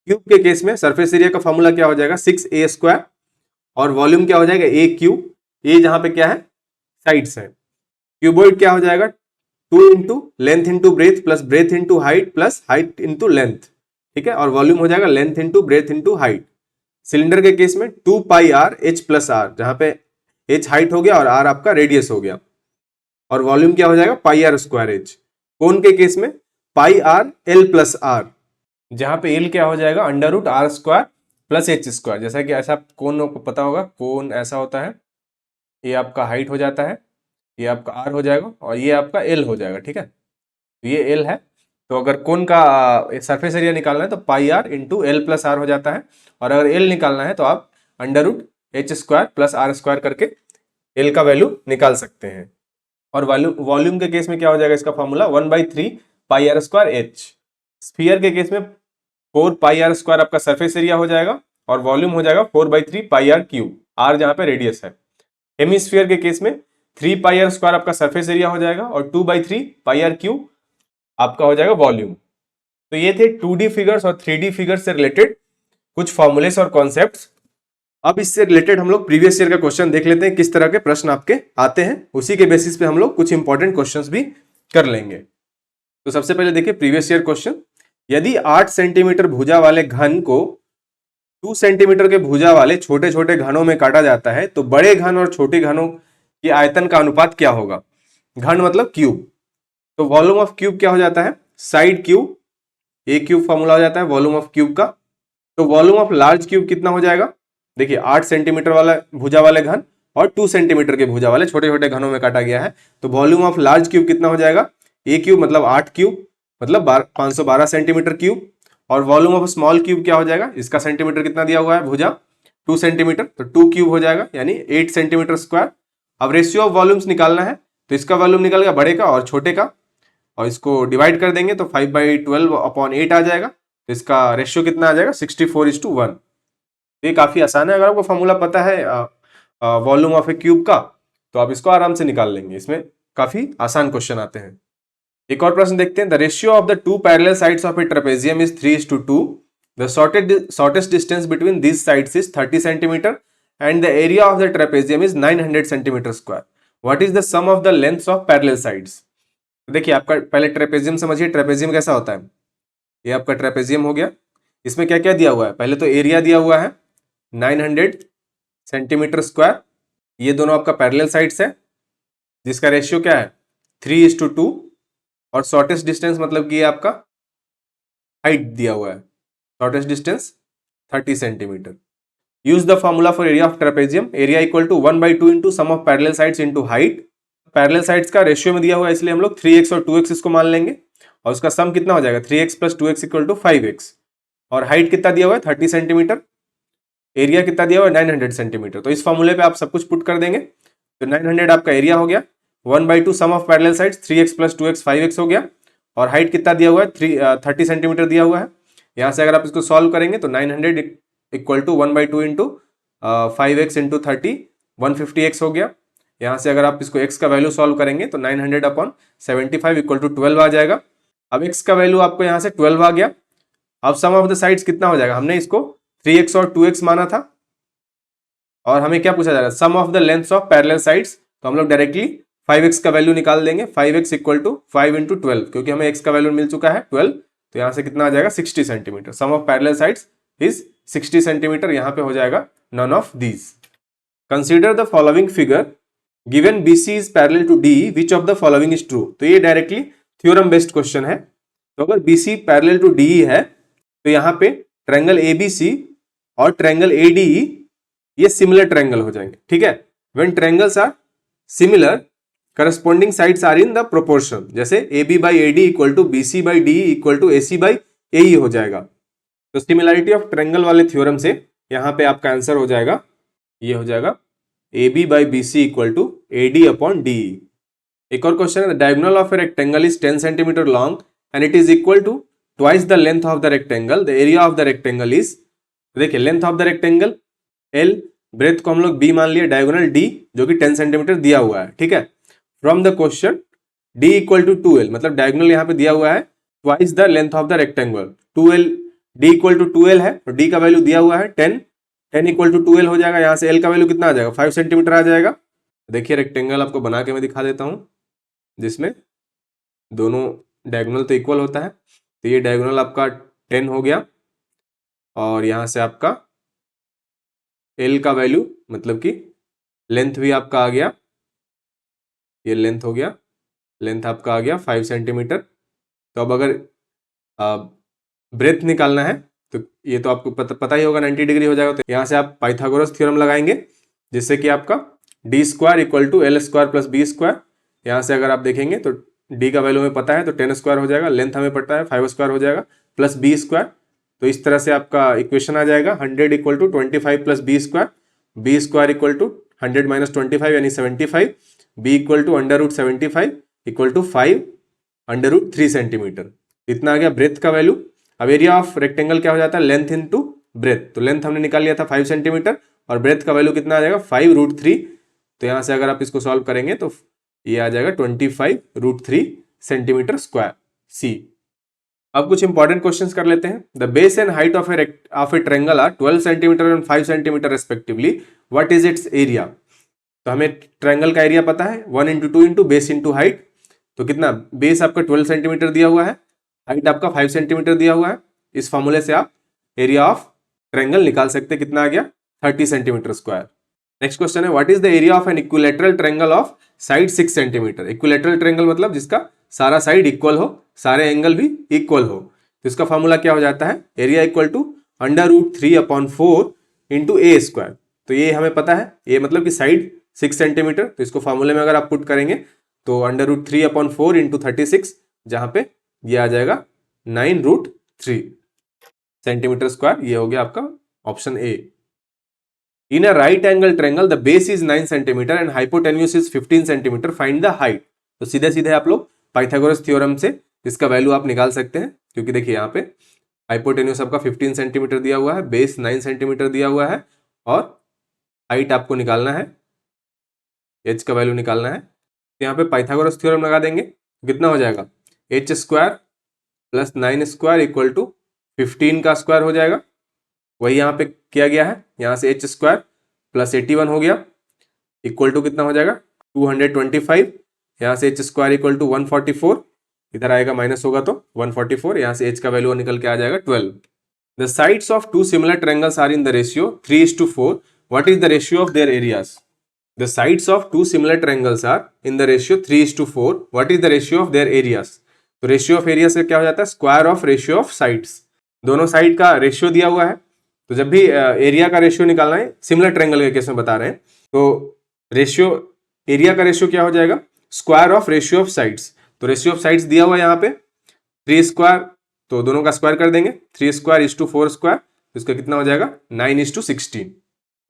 क्यूब के केस में सरफेस एरिया का फॉर्मूला क्या हो जाएगा 6a स्क्वायर, और वॉल्यूम क्या हो जाएगा a क्यूब। ए जहां पे क्या है साइड्स है, क्यूबॉइड क्या हो जाएगा, 2 into length into breadth plus breadth into height plus height into length, ठीक है, और वॉल्यूम हो जाएगा length into breadth into height. Cylinder के केस में 2 pi R H plus r, जहां पे एच हाइट हो गया और आर आपका रेडियस हो गया, और वॉल्यूम क्या हो जाएगा pi r square h. Cone के केस में pi r l plus r, जहां पे एल क्या हो जाएगा under root are square plus H square. जैसा कि ऐसा कोन को पता होगा, कोन ऐसा होता है, ये आपका हाइट हो जाता है, ये आपका आर हो जाएगा और ये आपका एल हो जाएगा, ठीक है। तो ये एल है, तो अगर कोन का सरफेस एरिया निकालना है तो pi r into L plus r हो जाता है, और अगर एल निकालना है तो आप under root h square plus r square करके एल का वैल्यू निकाल सकते हैं। और वॉल्यूम के केस में क्या हो जाएगा, इसका formula 1/3 pi r square h. Sphere के केस में 4 पाई आर स्क्वायर आपका सरफेस एरिया हो जाएगा और वॉल्यूम हो जाएगा 4/3 पाई आर क्यूब, आर जहां पे रेडियस है। हेमिस्फीयर के केस में 3 पाई आर स्क्वायर आपका सरफेस एरिया हो जाएगा और 2/3 पाई आर क्यूब आपका हो जाएगा वॉल्यूम। तो ये थे 2D फिगर्स और 3D फिगर्स से रिलेटेड कुछ फॉर्मूलेस और कॉन्सेप्ट्स। अब इससे रिलेटेड हम लोग प्रीवियस ईयर का क्वेश्चन देख लेते हैं, किस तरह के प्रश्न आपके आते हैं, उसी के बेसिस पे हम लोग कुछ इंपॉर्टेंट क्वेश्चंस भी कर लेंगे। तो सबसे पहले देखिए प्रीवियस ईयर क्वेश्चन, यदि 8 सेंटीमीटर भुजा वाले घन को 2 सेंटीमीटर के भुजा वाले छोटे छोटे घनों में काटा जाता है तो बड़े घन और छोटे घनों के आयतन का अनुपात क्या होगा। घन मतलब क्यूब, तो वॉल्यूम ऑफ क्यूब क्या हो जाता है, साइड क्यूब, ए क्यूब फॉर्मूला हो जाता है वॉल्यूम ऑफ क्यूब का। तो वॉल्यूम ऑफ लार्ज क्यूब कितना हो जाएगा, देखिए 8 सेंटीमीटर वाला भुजा वाले घन और 2 सेंटीमीटर के भुजा वाले छोटे छोटे घनों में काटा गया है, तो वॉल्यूम ऑफ लार्ज क्यूब कितना हो जाएगा, ए क्यूब मतलब 8 क्यूब मतलब 512 सेंटीमीटर क्यूब, और वॉल्यूम ऑफ स्मॉल क्यूब क्या हो जाएगा, इसका सेंटीमीटर कितना दिया हुआ है भुजा 2 सेंटीमीटर, तो 2 क्यूब हो जाएगा यानी 8 सेंटीमीटर स्क्वायर। अब रेशियो ऑफ वॉल्यूम्स निकालना है, तो इसका वॉल्यूम निकल गया बड़े का और छोटे का, और इसको डिवाइड कर देंगे तो 5/12/8 आ जाएगा, तो इसका रेशियो कितना आ जाएगा 64:1। ये काफी आसान है, अगर आपको फॉर्मूला पता है वॉल्यूम ऑफ ए क्यूब का तो आप इसको आराम से निकाल लेंगे, इसमें काफी आसान क्वेश्चन आते हैं। एक और प्रश्न देखते हैं, the ratio of the 2 parallel sides of a trapezium is 3:2, the shortest distance between this sides is 30 centimetre and the area of the trapezium is 900 centimetre square, what is the sum of the lengths of parallel sides. देखिए आपका पहले trapezium समझिए, trapezium कैसा होता है, ये आपका trapezium हो गया, इसमें क्या क्या दिया हुआ है, पहले तो एरिया दिया हुआ है 900 सेंटीमीटर स्क्वायर, ये दोनों आपका पैरेलल साइड्स है जिसका रेशियो क्या है 3:2, और शॉर्टेस्ट डिस्टेंस मतलब कि ये आपका हाइट दिया हुआ है, shortest distance 30 centimetre. Use the formula for area of trapezium, area equal to 1/2 into sum of parallel sides into height. Parallel sides का रेशियो में दिया हुआ है इसलिए हम लोग 3x और 2x इसको मान लेंगे, और उसका सम कितना हो जाएगा 3x + 2x = 5x, और हाइट कितना दिया हुआ है 30 सेंटीमीटर, एरिया कितना दिया हुआ है 900 सेंटीमीटर। तो इस फॉर्मूले पे आप सब कुछ पुट कर देंगे, तो 900 आपका एरिया हो गया, 1/2 सम of parallel sides 3x + 2x 5x हो गया, और हाइट कितना दिया हुआ है 30 सेंटीमीटर दिया हुआ है। यहाँ से अगर आप इसको सॉल्व करेंगे तो 900 = 1/2 इंटू 5x इंटू 30 150x हो गया। यहाँ से अगर आप इसको x का वैल्यू सॉल्व करेंगे तो 900/75 = 12 आ जाएगा। अब x का वैल्यू आपको यहाँ से 12 आ गया। अब सम ऑफ द साइड्स कितना हो जाएगा, हमने इसको 3x और 2x माना था, और हमें क्या पूछा जा रहा है sum of the lengths of parallel sides, तो हम लोग डायरेक्टली 5x का वैल्यू निकाल देंगे, 5x = 5 × 12, क्योंकि हमें x का वैल्यू मिल चुका है 12, तो यहाँ से कितना आ जाएगा 60 centimetre. Sum of parallel sides is 60 centimetre, यहाँ पे हो जाएगा none of these. Consider the following figure, given BC is parallel to DE, which of the following is true. तो ये डायरेक्टली थ्योरम बेस्ड क्वेश्चन है, तो अगर BC पैरेलल टू DE है तो यहाँ पे ट्रायंगल ABC और ट्रायंगल ADE ये सिमिलर ट्रायंगल हो जाएंगे, ठीक है। When triangles are similar corresponding sides are in the proportion, जैसे AB/AD = BC/DE = AC/AE हो जाएगा। तो सिमिलैरिटी ऑफ ट्रायंगल वाले थ्योरम से यहाँ पे आपका आंसर हो जाएगा, ये हो जाएगा AB/BC = AD/DE। एक और क्वेश्चन है, the diagonal of a rectangle is 10 centimetre long and it is equal to twice the length of the rectangle, the area of the rectangle is. देखिए length of the rectangle L, breadth को हम लोग B मान लिए, diagonal D जो कि 10 centimetre दिया हुआ है, ठीक है। From the question D = 2L, मतलब डायगोनल यहाँ पे दिया हुआ है twice the length of the rectangle, 2L, D = 2L है, और D का वैल्यू दिया हुआ है 10 = 2L हो जाएगा। यहाँ से L का वैल्यू कितना आ जाएगा 5 सेंटीमीटर आ जाएगा। देखिए रेक्टेंगल आपको बना के मैं दिखा देता हूँ, जिसमें दोनों डायगोनल तो इक्वल होता है, तो ये डायगोनल आपका 10 हो गया और यहाँ से आपका एल का वैल्यू मतलब कि लेंथ भी आपका आ गया, ये लेंथ हो गया, लेंथ आपका आ गया 5 सेंटीमीटर। तो अब अगर ब्रेथ निकालना है तो ये तो आपको पता ही होगा 90 डिग्री हो जाएगा। तो यहाँ से आप पाइथागोरस थ्योरम लगाएंगे जिससे कि आपका d square equal to l square plus b square. यहाँ से अगर आप देखेंगे तो डी का वैल्यू हमें पता है तो 10 स्क्वायर हो जाएगा, लेंथ हमें पता है 5 स्क्वायर हो जाएगा प्लस बी स्क्वायर। तो इस तरह से आपका इक्वेशन आ जाएगा 100 equal to 25 plus b square equal to 100 minus 25 यानी 75, b equal to under root 75 equal to 5 under root 3 centimetre. इतना आ गया ब्रेथ का वैल्यू। अब एरिया ऑफ रेक्टेंगल क्या हो जाता है, लेंथ इनटू ब्रेथ। तो लेंथ हमने निकाल लिया था 5 सेंटीमीटर और ब्रेथ का वैल्यू कितना आ जाएगा 5 रूट 3। तो यहाँ से अगर आप इसको सॉल्व करेंगे तो ये आ जाएगा 25 रूट 3 सेंटीमीटर स्क्वायर सी। अब कुछ इंपॉर्टेंट क्वेश्चंस कर लेते हैं। The base and height of a triangle are 12 centimetre and 5 centimetre respectively, what is its area. तो हमें ट्रायंगल का एरिया पता है 1 into 2 into base into height. तो कितना, बेस आपका 12 सेंटीमीटर दिया हुआ है, हाइट आपका 5 सेंटीमीटर दिया हुआ है। इस फॉर्मूले से आप एरिया ऑफ ट्रायंगल निकाल सकते हैं, कितना आ गया 30 सेंटीमीटर स्क्वायर। नेक्स्ट क्वेश्चन है, what is the area of an equilateral triangle of side 6 centimetre. Equilateral triangle मतलब जिसका सारा साइड इक्वल हो, सारे एंगल भी इक्वल हो। तो इसका फॉर्मूला क्या हो जाता है, area equal to under root 3/4 into a square. तो ये हमें पता है, ये मतलब कि साइड 6 सेंटीमीटर। तो इसको फॉर्मूले में अगर आप पुट करेंगे तो अंडर रूट 3/4 इंटू 36, जहां पे ये आ जाएगा 9√3 सेंटीमीटर स्क्वायर। ये हो गया आपका option A. In a right angle triangle the base is 9 centimetre and hypotenuse is 15 centimetre, find the height. तो सीधे सीधे आप लोग पाइथागोरस थ्योरम से इसका वैल्यू आप निकाल सकते हैं, क्योंकि देखिए यहाँ पे हाइपोटेन्यूज आपका 15 सेंटीमीटर दिया हुआ है, बेस 9 सेंटीमीटर दिया हुआ है और हाइट आपको निकालना है, एच का वैल्यू निकालना है। तो यहाँ पे पाइथागोरस थ्योरम लगा देंगे, कितना हो जाएगा h square plus 9 square equal to 15 का स्क्वायर हो जाएगा। वही यहाँ पे किया गया है, यहाँ से एच स्क्वायर प्लस 81 हो गया इक्वल टू कितना हो जाएगा 225। यहाँ से एच स्क्वायर इक्वल टू 144, इधर आएगा माइनस होगा तो 144, यहाँ से एच का वैल्यू निकल के आ जाएगा 12। The sides of two similar triangles are in the ratio 3:4, what is the ratio of their areas. The sides of two similar triangles are in the ratio 3:4. What is the ratio of their areas? तो ratio of area से क्या हो जाता है, square of ratio of sides. दोनों side का ratio दिया हुआ है, तो जब भी एरिया का रेशियो निकालना है, सिमिलर ट्रायंगल के केस में बता रहे हैं, तो रेशियो एरिया का रेशियो क्या हो जाएगा, square of ratio of sides. तो रेशियो ऑफ साइड्स दिया हुआ है यहाँ पे 3 स्क्वायर, तो दोनों का स्क्वायर कर देंगे, 3 स्क्वायर इज टू 4 स्क्वायर, तो इसका कितना हो जाएगा 9:16।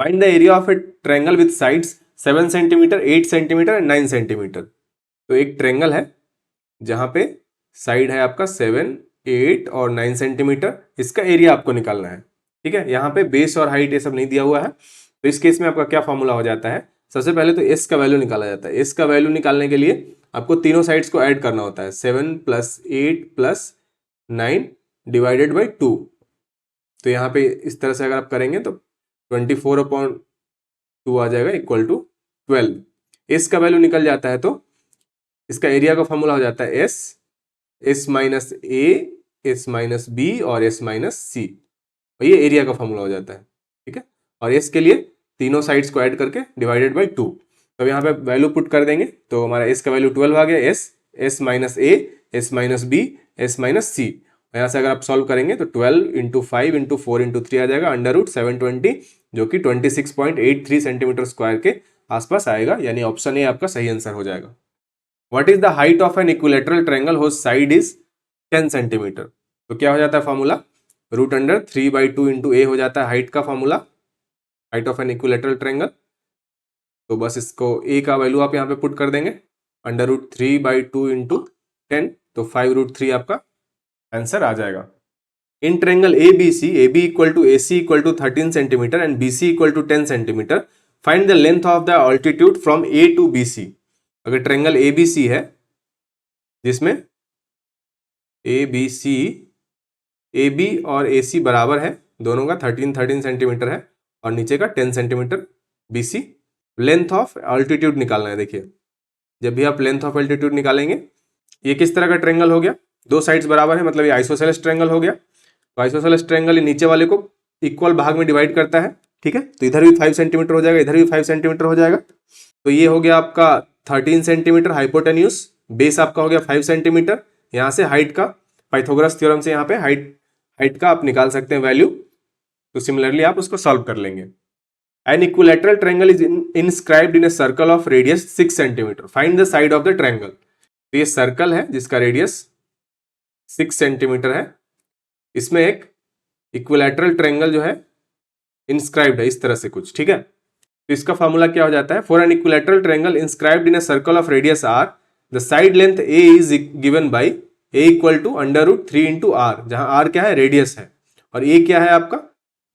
Find the area of a triangle with sides 7 centimetre, 8 centimetre and 9 centimetre. तो एक ट्रायंगल है जहां पे साइड है आपका 7, 8 और 9 सेंटीमीटर, इसका एरिया आपको निकालना है। ठीक है, यहाँ पे बेस और हाइट ये सब नहीं दिया हुआ है। तो इस केस में आपका क्या फॉर्मूला हो जाता है, सबसे पहले तो एस का वैल्यू निकाला जाता है। एस का वैल्यू निकालने के लिए आपको तीनों साइड्स को ऐड करना होता है, 7 + 8 + 9 डिवाइडेड बाई 2। तो यहाँ पे इस तरह से अगर आप करेंगे तो 24/2 आ जाएगा इक्वल टू 12। एस का वैल्यू निकल जाता है तो इसका एरिया का फॉर्मूला हो जाता है S minus a, s minus B और एस माइनस सी। ये एरिया का फॉर्मूला हो जाता है। ठीक है, और एस के लिए तीनों साइड्स को ऐड करके डिवाइडेड बाई 2। तो यहाँ पे वैल्यू पुट कर देंगे तो हमारा एस का वैल्यू 12 आ गया, s minus a, s minus b, s minus c. यहाँ से अगर आप सॉल्व करेंगे तो 12 × 5 × 4 × 3 आ जाएगा अंडर रूट 720, जो कि 26.83 सेंटीमीटर स्क्वायर के आसपास आएगा, यानी ऑप्शन ए आपका सही आंसर हो जाएगा। What is the height of an equilateral triangle whose side is 10 centimetre. तो क्या हो जाता है फॉर्मूला, √3/2 × ए हो जाता है हाइट का formula, height of an equilateral triangle. तो बस इसको ए का वैल्यू आप यहाँ पे पुट कर देंगे, अंडर रूट 3/2 × 10, तो 5√3 आपका आंसर आ जाएगा। In triangle ABC, AB equal to AC equal to 13 centimetre and BC equal to 10 centimetre, find the length of the altitude from A to BC। अगर ट्रायंगल ABC है जिसमें ABC, AB और AC बराबर है, दोनों का 13 सेंटीमीटर है और नीचे का 10 centimetre BC, length of altitude निकालना है। देखिए जब भी आप लेंथ ऑफ एल्टीट्यूड निकालेंगे। ये किस तरह का ट्रायंगल हो गया, दो साइड्स बराबर है, मतलब ये आइसोसेलेस ट्रायंगल हो गया। तो आइसोसेलेस ट्रायंगल नीचे वाले को इक्वल भाग में डिवाइड करता है, ठीक है। तो इधर भी 5 सेंटीमीटर हो जाएगा, इधर भी 5 सेंटीमीटर हो जाएगा। तो ये हो गया आपका 13 सेंटीमीटर हाइपोटेन्यूज, बेस आपका हो गया 5 सेंटीमीटर। यहाँ से हाइट का पाइथागोरस थ्योरम से यहाँ पे हाइट का आप निकाल सकते हैं वैल्यू। तो सिमिलरली आप उसको सॉल्व कर लेंगे। An equilateral triangle is inscribed in a circle of radius 6 centimetre. Find the side of the triangle. तो ये सर्कल है जिसका रेडियस 6 सेंटीमीटर है, इसमें एक इक्विलैटरल ट्रायंगल जो है इंस्क्राइब्ड है इस तरह से कुछ, ठीक है। तो इसका फॉर्मूला क्या हो जाता है, for an equilateral triangle inscribed in a circle of radius r, the side length a is given by a equal to √3 into r, जहां r क्या है, रेडियस है, और a क्या है आपका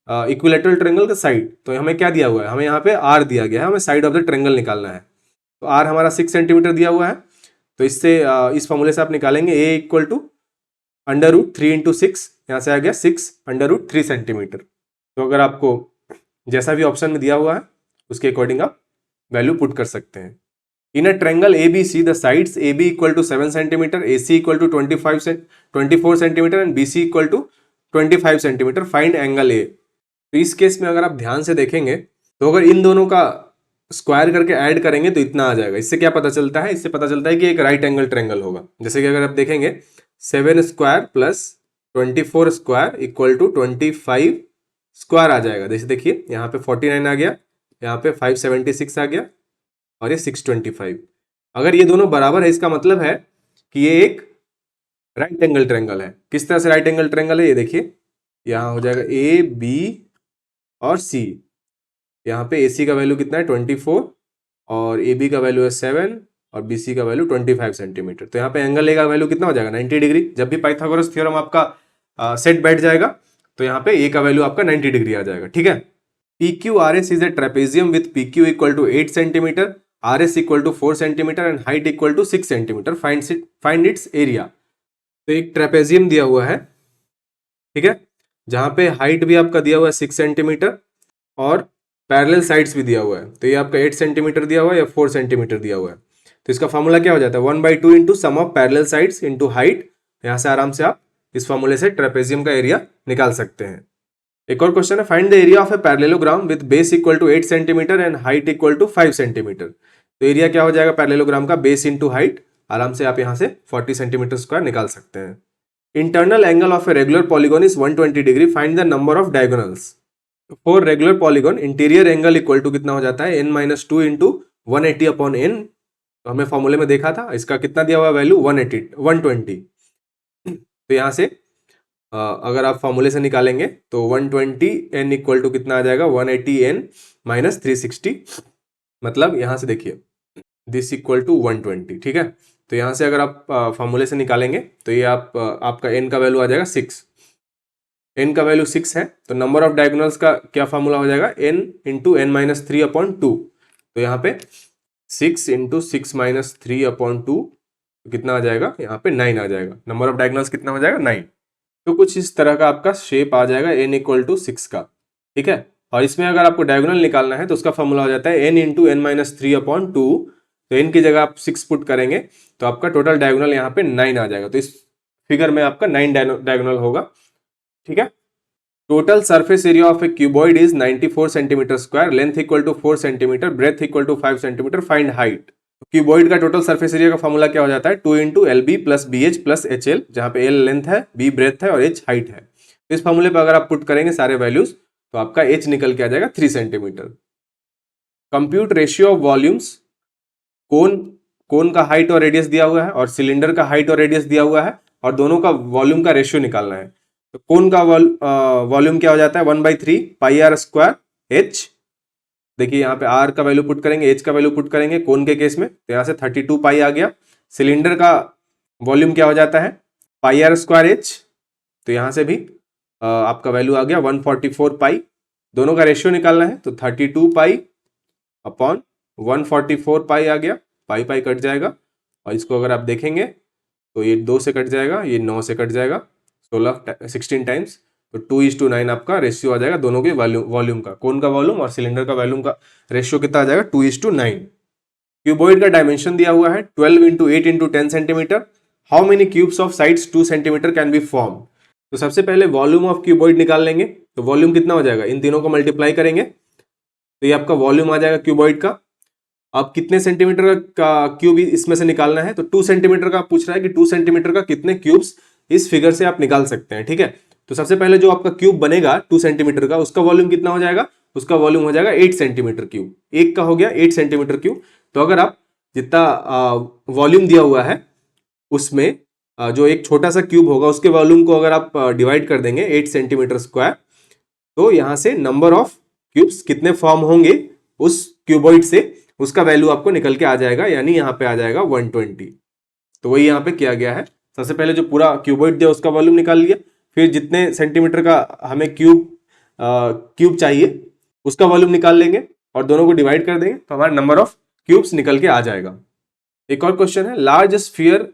इक्विलैटरल ट्रायंगल का साइड। तो हमें क्या दिया हुआ है, हमें यहाँ पे r दिया गया है, हमें साइड ऑफ द ट्रायंगल निकालना है। तो r हमारा 6 सेंटीमीटर दिया हुआ है, तो इससे इस फॉर्मूले से आप निकालेंगे a इक्वल टू √3 इंटू 6, यहाँ से आ गया 6 √3 सेंटीमीटर। तो अगर आपको जैसा भी ऑप्शन में दिया हुआ है उसके अकॉर्डिंग आप वैल्यू पुट कर सकते हैं। In a triangle ABC the sides AB equal to 7 centimetre, AC equal to 24 centimetre and BC equal to 25 centimetre, find angle A। तो इस केस में अगर आप ध्यान से देखेंगे तो अगर इन दोनों का स्क्वायर करके ऐड करेंगे तो इतना आ जाएगा। इससे क्या पता चलता है, इससे पता चलता है कि एक राइट एंगल ट्रायंगल होगा। जैसे कि अगर आप देखेंगे 7 square plus 24 square equal to 25 square आ जाएगा। जैसे देखिए यहाँ पे 49 आ गया, यहाँ पे 576 आ गया और ये 625। अगर ये दोनों बराबर है इसका मतलब है कि ये एक राइट एंगल ट्रायंगल है। किस तरह से राइट एंगल ट्रायंगल है, ये देखिए यहाँ हो जाएगा AB और C। यहाँ पे AC का वैल्यू कितना है 24 और AB का वैल्यू है 7 और BC का वैल्यू 25 सेंटीमीटर। तो यहाँ पे एंगल A का वैल्यू कितना हो जाएगा 90 डिग्री। जब भी पाइथागोरस थ्योरम आपका सेट बैठ जाएगा तो यहाँ पे A का वैल्यू आपका 90 डिग्री आ जाएगा, ठीक है। PQRS is a trapezium with PQ equal to 8 centimetre, RS equal to 4 centimetre and height equal to 6 centimetre, find its area. तो एक ट्रेपेजियम दिया हुआ है, ठीक है, जहां पे हाइट भी आपका दिया हुआ है 6 सेंटीमीटर और पैरेलल साइड्स भी दिया हुआ है। तो ये आपका 8 सेंटीमीटर दिया हुआ है या 4 सेंटीमीटर दिया हुआ है। तो इसका फॉर्मूला क्या हो जाता है 1/2 into sum of parallel sides into height. यहाँ से आराम से आप इस फॉर्मूले से ट्रेपेजियम का एरिया निकाल सकते हैं। एक और क्वेश्चन है, find the area of a parallelogram with base equal to 8 centimetre and height equal to 5 centimetre. तो एरिया क्या हो जाएगा पैरेललोग्राम का, बेस इंटू हाइट। आराम से आप यहाँ से 40 सेंटीमीटर स्क्वायर निकाल सकते हैं। Internal angle of a regular polygon is 120 degree, find the number of diagonals. For regular polygon interior angle equal to कितना हो जाता है n-2 इंटू 180 अपॉन n। तो हमें फॉर्मूले में देखा था, इसका कितना दिया हुआ वैल्यू 120। तो यहाँ से अगर आप फॉर्मूले से निकालेंगे तो 120 n इक्वल टू कितना आ जाएगा 180 n माइनस 360, मतलब यहाँ से देखिए दिस इक्वल टू 120, ठीक है। तो यहाँ से अगर आप फॉर्मूले से निकालेंगे तो ये आपका n का वैल्यू आ जाएगा 6। n का वैल्यू 6 है तो नंबर ऑफ डायगोनल्स का क्या फॉर्मूला हो जाएगा n इंटू n-3 अपॉन 2। तो यहाँ पे 6 इंटू 6 माइनस 3 अपॉन 2 तो कितना आ जाएगा, यहाँ पे 9 आ जाएगा। नंबर ऑफ डायगोनल्स कितना हो जाएगा 9। तो कुछ इस तरह का आपका शेप आ जाएगा n इक्वल टू 6 का, ठीक है। और इसमें अगर आपको डायगोनल निकालना है तो उसका फॉर्मूला हो जाता है n इंटू n-3 अपॉन 2। तो n की जगह आप 6 पुट करेंगे तो आपका टोटल डायगोनल यहाँ पे 9 आ जाएगा। तो इस फिगर में आपका 9 डायगोनल होगा, ठीक है। Total surface area of a cuboid is 94 centimetre square, length equal to 4 centimetre, breadth equal to 5 centimetre, find height. Cuboid का टोटल सरफेस एरिया का फॉर्मूला क्या हो जाता है 2 into LB plus BH plus HL, जहां पे L लेंथ है, B breadth है और H हाइट है। तो इस फॉर्मूले पर अगर आप पुट करेंगे सारे वैल्यूज तो आपका H निकल के आ जाएगा 3 centimetre. Compute ratio of volumes, cone का हाइट और रेडियस दिया हुआ है और सिलेंडर का हाइट और रेडियस दिया हुआ है और दोनों का वॉल्यूम का रेशियो निकालना है। तो कोन का वॉल्यूम क्या हो जाता है 1/3 पाई आर स्क्वायर H। देखिए यहाँ पे R का वैल्यू पुट करेंगे, H का वैल्यू पुट करेंगे कोन के केस में, तो यहाँ से 32 पाई आ गया। सिलेंडर का वॉल्यूम क्या हो जाता है पाई आर स्क्वायर H, तो यहाँ से भी आपका वैल्यू आ गया 144 पाई। दोनों का रेशियो निकालना है तो 32 पाई अपॉन 144 पाई आ गया, पाई पाई कट जाएगा और इसको अगर आप देखेंगे तो ये 2 से कट जाएगा, ये 9 से कट जाएगा, 16 टाइम्स, तो 2:9 आपका रेशियो आ जाएगा दोनों के वॉल्यूम का। कोन का वॉल्यूम और सिलेंडर का वॉल्यूम का रेशियो कितना आ जाएगा 2:9। क्यूबॉइड का डायमेंशन दिया हुआ है 12 into 8 into 10 centimetre. How many cubes of sides 2 centimetre can B form. तो सबसे पहले वॉल्यूम ऑफ क्यूबॉइड निकाल लेंगे। तो वॉल्यूम कितना हो जाएगा, इन तीनों को मल्टीप्लाई करेंगे तो ये आपका वॉल्यूम आ जाएगा क्यूबॉइड का। अब कितने सेंटीमीटर का क्यूब इसमें से निकालना है, तो 2 सेंटीमीटर का पूछ रहा है कि 2 सेंटीमीटर का कितने क्यूब्स इस फिगर से आप निकाल सकते हैं। ठीक है, तो सबसे पहले जो आपका क्यूब बनेगा 2 सेंटीमीटर का, उसका वॉल्यूम कितना हो जाएगा, उसका वॉल्यूम हो जाएगा 8 सेंटीमीटर क्यूब। एक का हो गया 8 सेंटीमीटर क्यूब। तो अगर आप जितना वॉल्यूम दिया हुआ है उसमें जो एक छोटा सा क्यूब होगा उसके वॉल्यूम को अगर आप डिवाइड कर देंगे 8 सेंटीमीटर स्क्वायर, तो यहां से नंबर ऑफ क्यूब्स कितने फॉर्म होंगे उस क्यूबॉइड से, उसका वैल्यू आपको निकल के आ जाएगा, यानी यहाँ पे आ जाएगा 120। तो वही यहाँ पे किया गया है। सबसे पहले जो पूरा क्यूबॉइड दिया उसका वॉल्यूम निकाल लिया, फिर जितने सेंटीमीटर का हमें क्यूब चाहिए उसका वॉल्यूम निकाल लेंगे और दोनों को डिवाइड कर देंगे तो हमारा नंबर ऑफ क्यूब्स निकल के आ जाएगा। एक और क्वेश्चन है, large sphere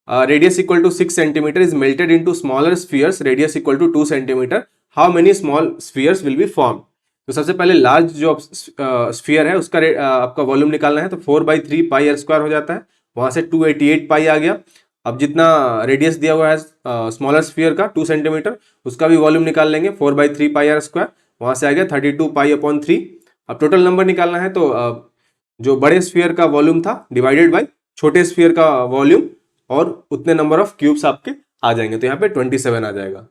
radius equal to 6 centimetre is melted into smaller spheres radius equal to 2 centimetre, how many small spheres will be form. तो सबसे पहले लार्ज जो स्फीयर है उसका आपका वॉल्यूम निकालना है, तो 4/3 पाई आर स्क्वायर हो जाता है, वहां से 288 पाई आ गया। अब जितना रेडियस दिया हुआ है स्मॉलर स्फीयर का 2 सेंटीमीटर, उसका भी वॉल्यूम निकाल लेंगे, 4/3 पाई आर स्क्वायर, वहां से आ गया 32 पाई अपॉन 3। अब टोटल नंबर निकालना है, तो जो बड़े स्फीयर का वॉल्यूम था डिवाइडेड बाई छोटे स्फीयर का वॉल्यूम और उतने नंबर ऑफ क्यूब्स आपके आ जाएंगे, तो यहाँ पे 27 आ जाएगा।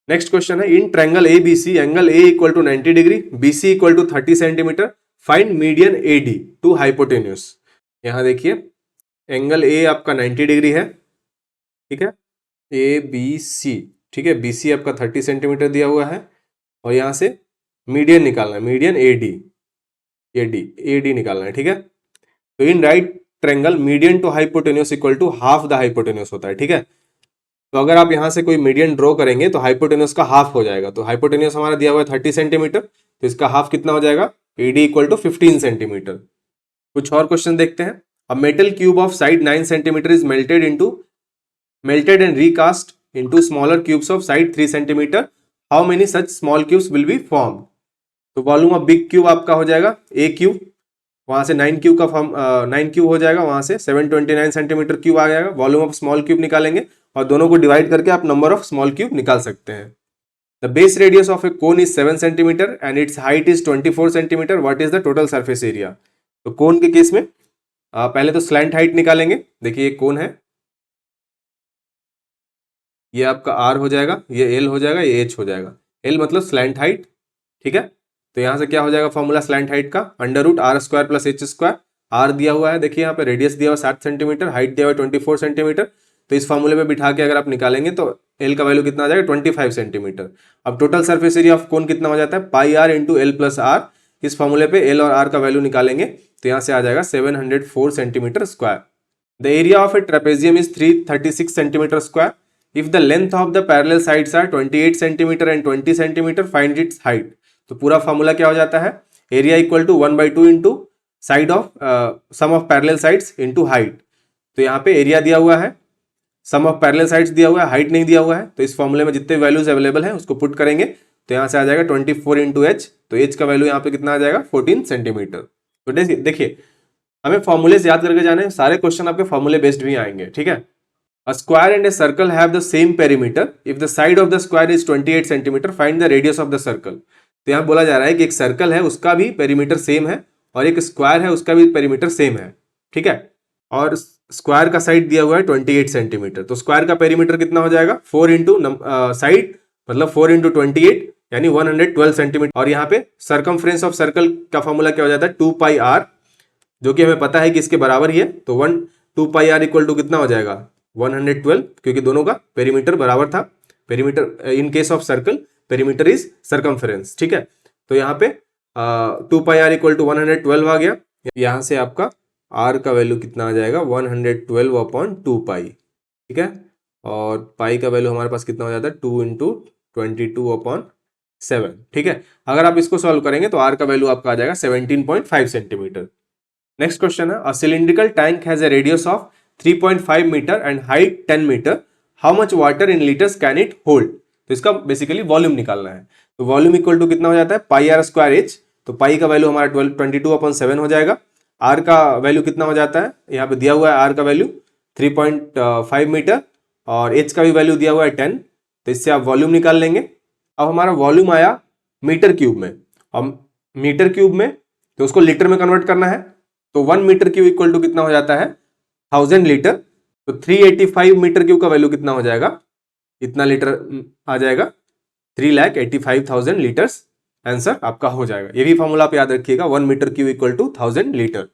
नेक्स्ट क्वेश्चन है, in triangle A B C angle A equal to 90 degree, B C equal to 30 centimetre, find median A D to hypotenuse. यहाँ देखिए एंगल ए आपका 90 डिग्री है, ठीक है, ए बी सी, ठीक है, बी सी आपका 30 सेंटीमीटर दिया हुआ है और यहाँ से मीडियन निकालना है, मीडियन ए डी निकालना है, ठीक है। तो in right triangle median to hypotenuse equal to half the hypotenuse होता है, ठीक है। तो अगर आप यहां से कोई मीडियन ड्रॉ करेंगे तो हाइपोटेन्यूस का हाफ हो जाएगा, तो हाइपोटेन्यूस हमारा दिया हुआ है 30 सेंटीमीटर, तो इसका हाफ कितना हो जाएगा, एडी इक्वल टू 15 सेंटीमीटर। कुछ और क्वेश्चन देखते हैं। A metal cube of side 9 centimetre is melted and recast into smaller cubes of side 3 centimetre, how many such small cubes will be form. तो वॉल्यूम ऑफ बिग क्यूब आपका हो जाएगा ए cube, वहां से 9 क्यूब का form 9 cube हो जाएगा, वहां से 729 सेंटीमीटर क्यूब आ जाएगा। वॉल्यूम ऑफ स्मॉल क्यूब निकालेंगे और दोनों को डिवाइड करके आप नंबर ऑफ स्मॉल क्यूब निकाल सकते हैं। The base radius of A cone is 7 centimetre and it's height is 24 centimetre, what is the total surface area. तो कोन के केस में पहले तो स्लैंट हाइट निकालेंगे। देखिए ये कोन है, ये आपका आर हो जाएगा, ये एल हो जाएगा, ये एच हो जाएगा। एल मतलब स्लैंट हाइट, ठीक है। तो यहां से क्या हो जाएगा फॉर्मूला स्लैंट हाइट का, under root are square plus H square. R दिया हुआ है, देखिए यहाँ पे रेडियस दिया हुआ 7 सेंटीमीटर, हाइट दिया हुआ 24 सेंटीमीटर, तो इस फॉर्मूले पे बिठा के अगर आप निकालेंगे तो एल का वैल्यू कितना आ जाएगा 25 सेंटीमीटर। अब total surface area of cone कितना हो जाता है, pi r into L plus r. इस फॉर्मूले पे एल और आर का वैल्यू निकालेंगे तो यहाँ से आ जाएगा 704 centimetre square. The area of a trapezium is 336 centimetre square. If the length of the parallel sides are 28 centimetre and 20 centimetre, find its height. तो पूरा फॉर्मूला क्या हो जाता है, area equal to 1/2 into side of sum of parallel sides into height. तो यहाँ पे area दिया हुआ है, सम ऑफ पैरेलल साइड्स दिया हुआ है, हाइट नहीं दिया हुआ है, तो इस फॉर्मूले में जितने वैल्यूज अवेलेबल हैं उसको पुट करेंगे तो यहाँ से आ जाएगा 24 इंटू एच। तो एच का वैल्यू यहाँ पे कितना आ जाएगा 14 सेंटीमीटर। तो देखिए हमें फॉर्मूले से याद करके जाने, सारे क्वेश्चन आपके फॉर्मूले बेस्ड भी आएंगे, ठीक है। A square and a circle have the same perimeter. If the side of the square is 28 centimetre, find the radius of the circle. तो यहाँ बोला जा रहा है कि एक सर्कल है उसका भी पेरीमीटर सेम है और एक स्क्वायर है उसका भी पेरीमीटर सेम है, ठीक है। और स्क्वायर का साइड दिया हुआ है 28 सेंटीमीटर, तो स्क्वायर का पेरीमीटर कितना हो जाएगा 4 इंटू साइड मतलब 4 इंटू 28 यानी 112 सेंटीमीटर। और यहाँ पे सर्कमफ्रेंस ऑफ सर्कल का फॉर्मूला क्या हो जाता है 2 पाई आर, जो कि हमें पता है कि इसके बराबर ही है। तो 2 पाई आर इक्वल टू कितना हो जाएगा 112, क्योंकि दोनों का पेरीमीटर बराबर था। Perimeter in case of circle perimeter is circumference, ठीक है। तो यहाँ पे 2 पाई आर इक्वल टू 112 आ गया। यहाँ से आपका आर का वैल्यू कितना आ जाएगा 112 अपॉन 2 पाई, ठीक है। और पाई का वैल्यू हमारे पास कितना हो जाता है 2 इंटू 22 अपॉन 7, ठीक है। अगर आप इसको सॉल्व करेंगे तो आर का वैल्यू आपका आ जाएगा 17.5 सेंटीमीटर। नेक्स्ट क्वेश्चन है, a cylindrical tank has a radius of 3.5 metre and height 10 metre, how much water in litres can it hold. तो इसका बेसिकली वॉल्यूम निकालना है। तो वॉल्यूम इक्वल टू कितना हो जाता है पाई आर स्क्वायर एच। तो पाई का वैल्यू हमारा 22 अपॉन 7 हो जाएगा आर का वैल्यू कितना हो जाता है, यहाँ पे दिया हुआ है आर का वैल्यू 3.5 मीटर और एच का भी वैल्यू दिया हुआ है 10, तो इससे आप वॉल्यूम निकाल लेंगे। अब हमारा वॉल्यूम आया मीटर क्यूब में, अब मीटर क्यूब में तो उसको लीटर में कन्वर्ट करना है, तो 1 मीटर क्यूब इक्वल टू कितना हो जाता है 1000 लीटर, तो 385 मीटर क्यूब का वैल्यू कितना हो जाएगा, इतना लीटर आ जाएगा 3,85,000 लीटर्स, आंसर आपका हो जाएगा। ये भी फॉर्मूला आप याद रखिएगा, 1 metre cube equal to 1000 litre.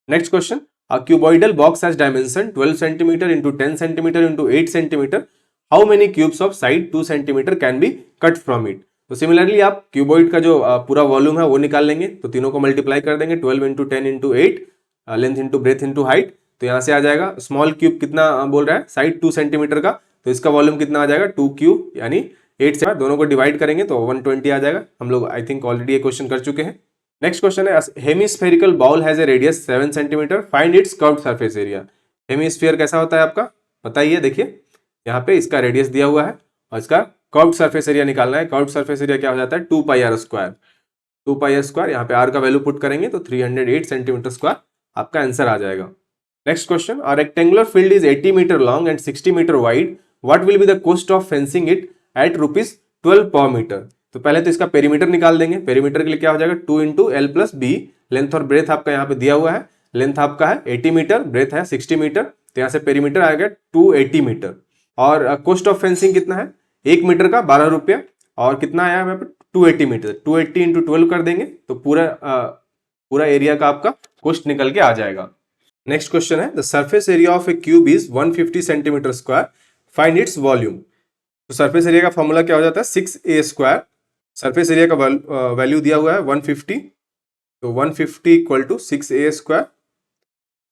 Next question, a cuboidal box has dimension 12 centimetre into 10 centimetre into 8 centimetre, how many cubes of side 2 centimetre can be cut from it. तो similarly आप क्यूबॉइड का जो पूरा volume है वो निकाल लेंगे, तो तीनों को मल्टीप्लाई कर देंगे 12 into 10 into 8, length into breadth into height, तो यहाँ से आ जाएगा स्मॉल क्यूब कितना बोल रहा है साइड 2 सेंटीमीटर का, तो इसका वॉल्यूम कितना आ जाएगा 2 क्यूब, यानी 8 से दोनों को डिवाइड करेंगे तो 120 आ जाएगा। हम लोग आई थिंक ऑलरेडी ये क्वेश्चन कर चुके हैं। नेक्स्ट क्वेश्चन है, hemispherical ball has a radius 7 centimetre, find it's curved surface area. Hemisphere कैसा होता है आपका बताइए, देखिए यहाँ पे इसका रेडियस दिया हुआ है और इसका कर्व्ड सरफेस एरिया निकालना है। कर्व्ड सरफेस एरिया क्या हो जाता है 2 pi r square, 2 pi r square, यहाँ पे आर का वैल्यू पुट करेंगे तो 308 सेंटीमीटर स्क्वायर आपका आंसर आ जाएगा। Next question, a rectangular field is 80 metre long and 60 metre wide, what will be the cost of fencing it at ₹12 per metre. तो पहले तो इसका पेरीमीटर निकाल देंगे, पेरीमीटर के लिए क्या हो जाएगा 2 into L plus B, length और ब्रेथ आपका यहाँ पे दिया हुआ है, लेंथ आपका है 80 मीटर, ब्रेथ है 60 मीटर, तो यहाँ से पेरीमीटर आएगा 280 मीटर। और कॉस्ट ऑफ फेंसिंग कितना है, 1 मीटर का 12 रुपया, और कितना आया यहाँ पे 280 मीटर, 280 इंटू 12 कर देंगे तो पूरा एरिया का आपका कॉस्ट निकल के आ जाएगा। नेक्स्ट क्वेश्चन है, the surface area of a cube is 150 centimetre square, find its volume. तो सरफेस एरिया का फॉर्मूला क्या हो जाता है 6a स्क्वायर, सरफेस एरिया का वैल्यू दिया हुआ है 150, तो 150 equal to 6a square,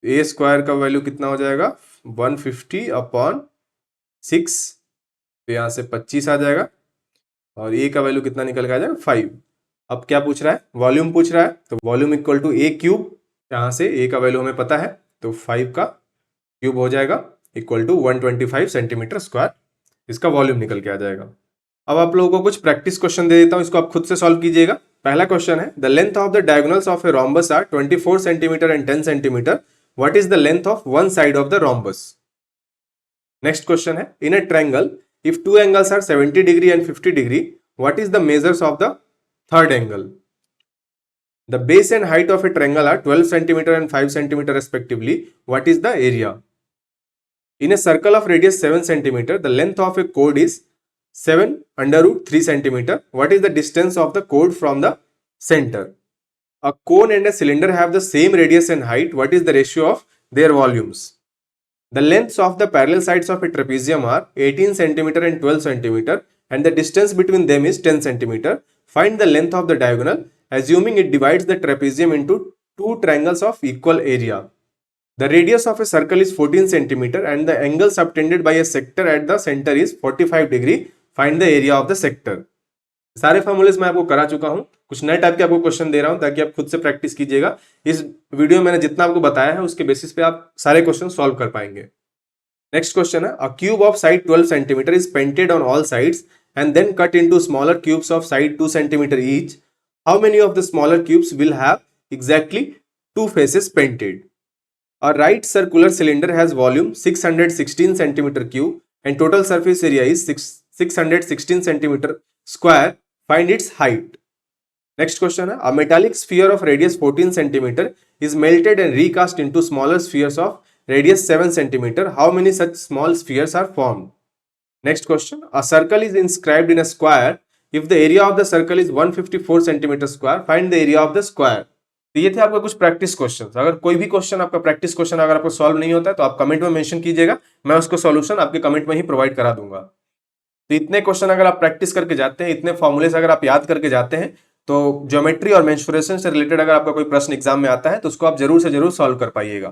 A square का वैल्यू कितना हो जाएगा 150 अपॉन 6, तो यहाँ से 25 आ जाएगा, और ए का वैल्यू कितना निकल के आ जाएगा 5। अब क्या पूछ रहा है, वॉल्यूम पूछ रहा है, तो volume equal to A cube, यहाँ से ए का वैल्यू हमें पता है तो 5 का क्यूब हो जाएगा इक्वल टू 125 सेंटीमीटर स्क्वायर, इसका वॉल्यूम निकल के आ जाएगा। अब आप लोगों को कुछ प्रैक्टिस क्वेश्चन दे देता हूं, इसको आप खुद से सॉल्व कीजिएगा। पहला क्वेश्चन है, the length of the diagonals of a rhombus are 24 centimetre and 10 centimetre, what is the length of one side of the rhombus. Next question है, in a triangle if two angles are 70 degree and 50 degree, what is the measures of the third angle. The base and height of a triangle are 12 centimeter and 5 centimeter respectively. What is the area? In a circle of radius 7 centimeter, the length of a chord is 7 under root 3 centimeter. What is the distance of the chord from the center? A cone and a cylinder have the same radius and height. What is the ratio of their volumes? The lengths of the parallel sides of a trapezium are 18 centimeter and 12 centimeter, and the distance between them is 10 centimeter. Find the length of the diagonal assuming it divides the trapezium into two triangles of equal area. The radius of a circle is 14 centimeter and the angle subtended by a sector at the center is 45 degree. Find the area of the sector. सारे formulas मैं आपको करा चुका हूं, कुछ नए type के आपको क्वेश्चन दे रहा हूं ताकि आप खुद से प्रैक्टिस कीजिएगा। इस वीडियो में मैंने जितना आपको बताया है उसके बेसिस पे आप सारे क्वेश्चन सॉल्व कर पाएंगे। नेक्स्ट क्वेश्चन है, a cube of side 12 centimetre is painted on all sides and then cut into smaller cubes of side 2 centimetre each. How many of the smaller cubes will have exactly 2 faces painted? A right circular cylinder has volume 616 centimeter cube and total surface area is 616 centimeter square. Find its height. Next question है, a metallic sphere of radius 14 centimeter is melted and recast into smaller spheres of radius 7 centimeter. How many such small spheres are formed? Next question, a circle is inscribed in a square. If the area of the circle is 154 centimeter square, find the area of the square. तो ये थे आपका कुछ practice question. अगर कोई भी question आपका practice question अगर आपको सॉल्व नहीं होता है तो आप कमेंट में मेंशन कीजिएगा, मैं उसको सॉल्यूशन आपके कमेंट में ही प्रोवाइड करा दूंगा। तो इतने क्वेश्चन अगर आप प्रैक्टिस करके जाते हैं, इतने फॉर्मूलेस अगर आप याद करके जाते हैं, तो ज्योमेट्री और मेंस्ट्रुएशन से रिलेटेड अगर आपका कोई प्रश्न एग्जाम में आता है तो उसको आप जरूर से जरूर सॉल्व कर पाइएगा।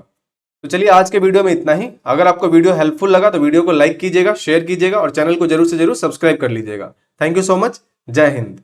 तो चलिए आज के वीडियो में इतना ही। अगर आपको वीडियो हेल्पफुल लगा तो वीडियो को लाइक कीजिएगा, शेयर कीजिएगा और चैनल को जरूर से जरूर सब्सक्राइब कर लीजिएगा। Thank you so much. जय हिंद।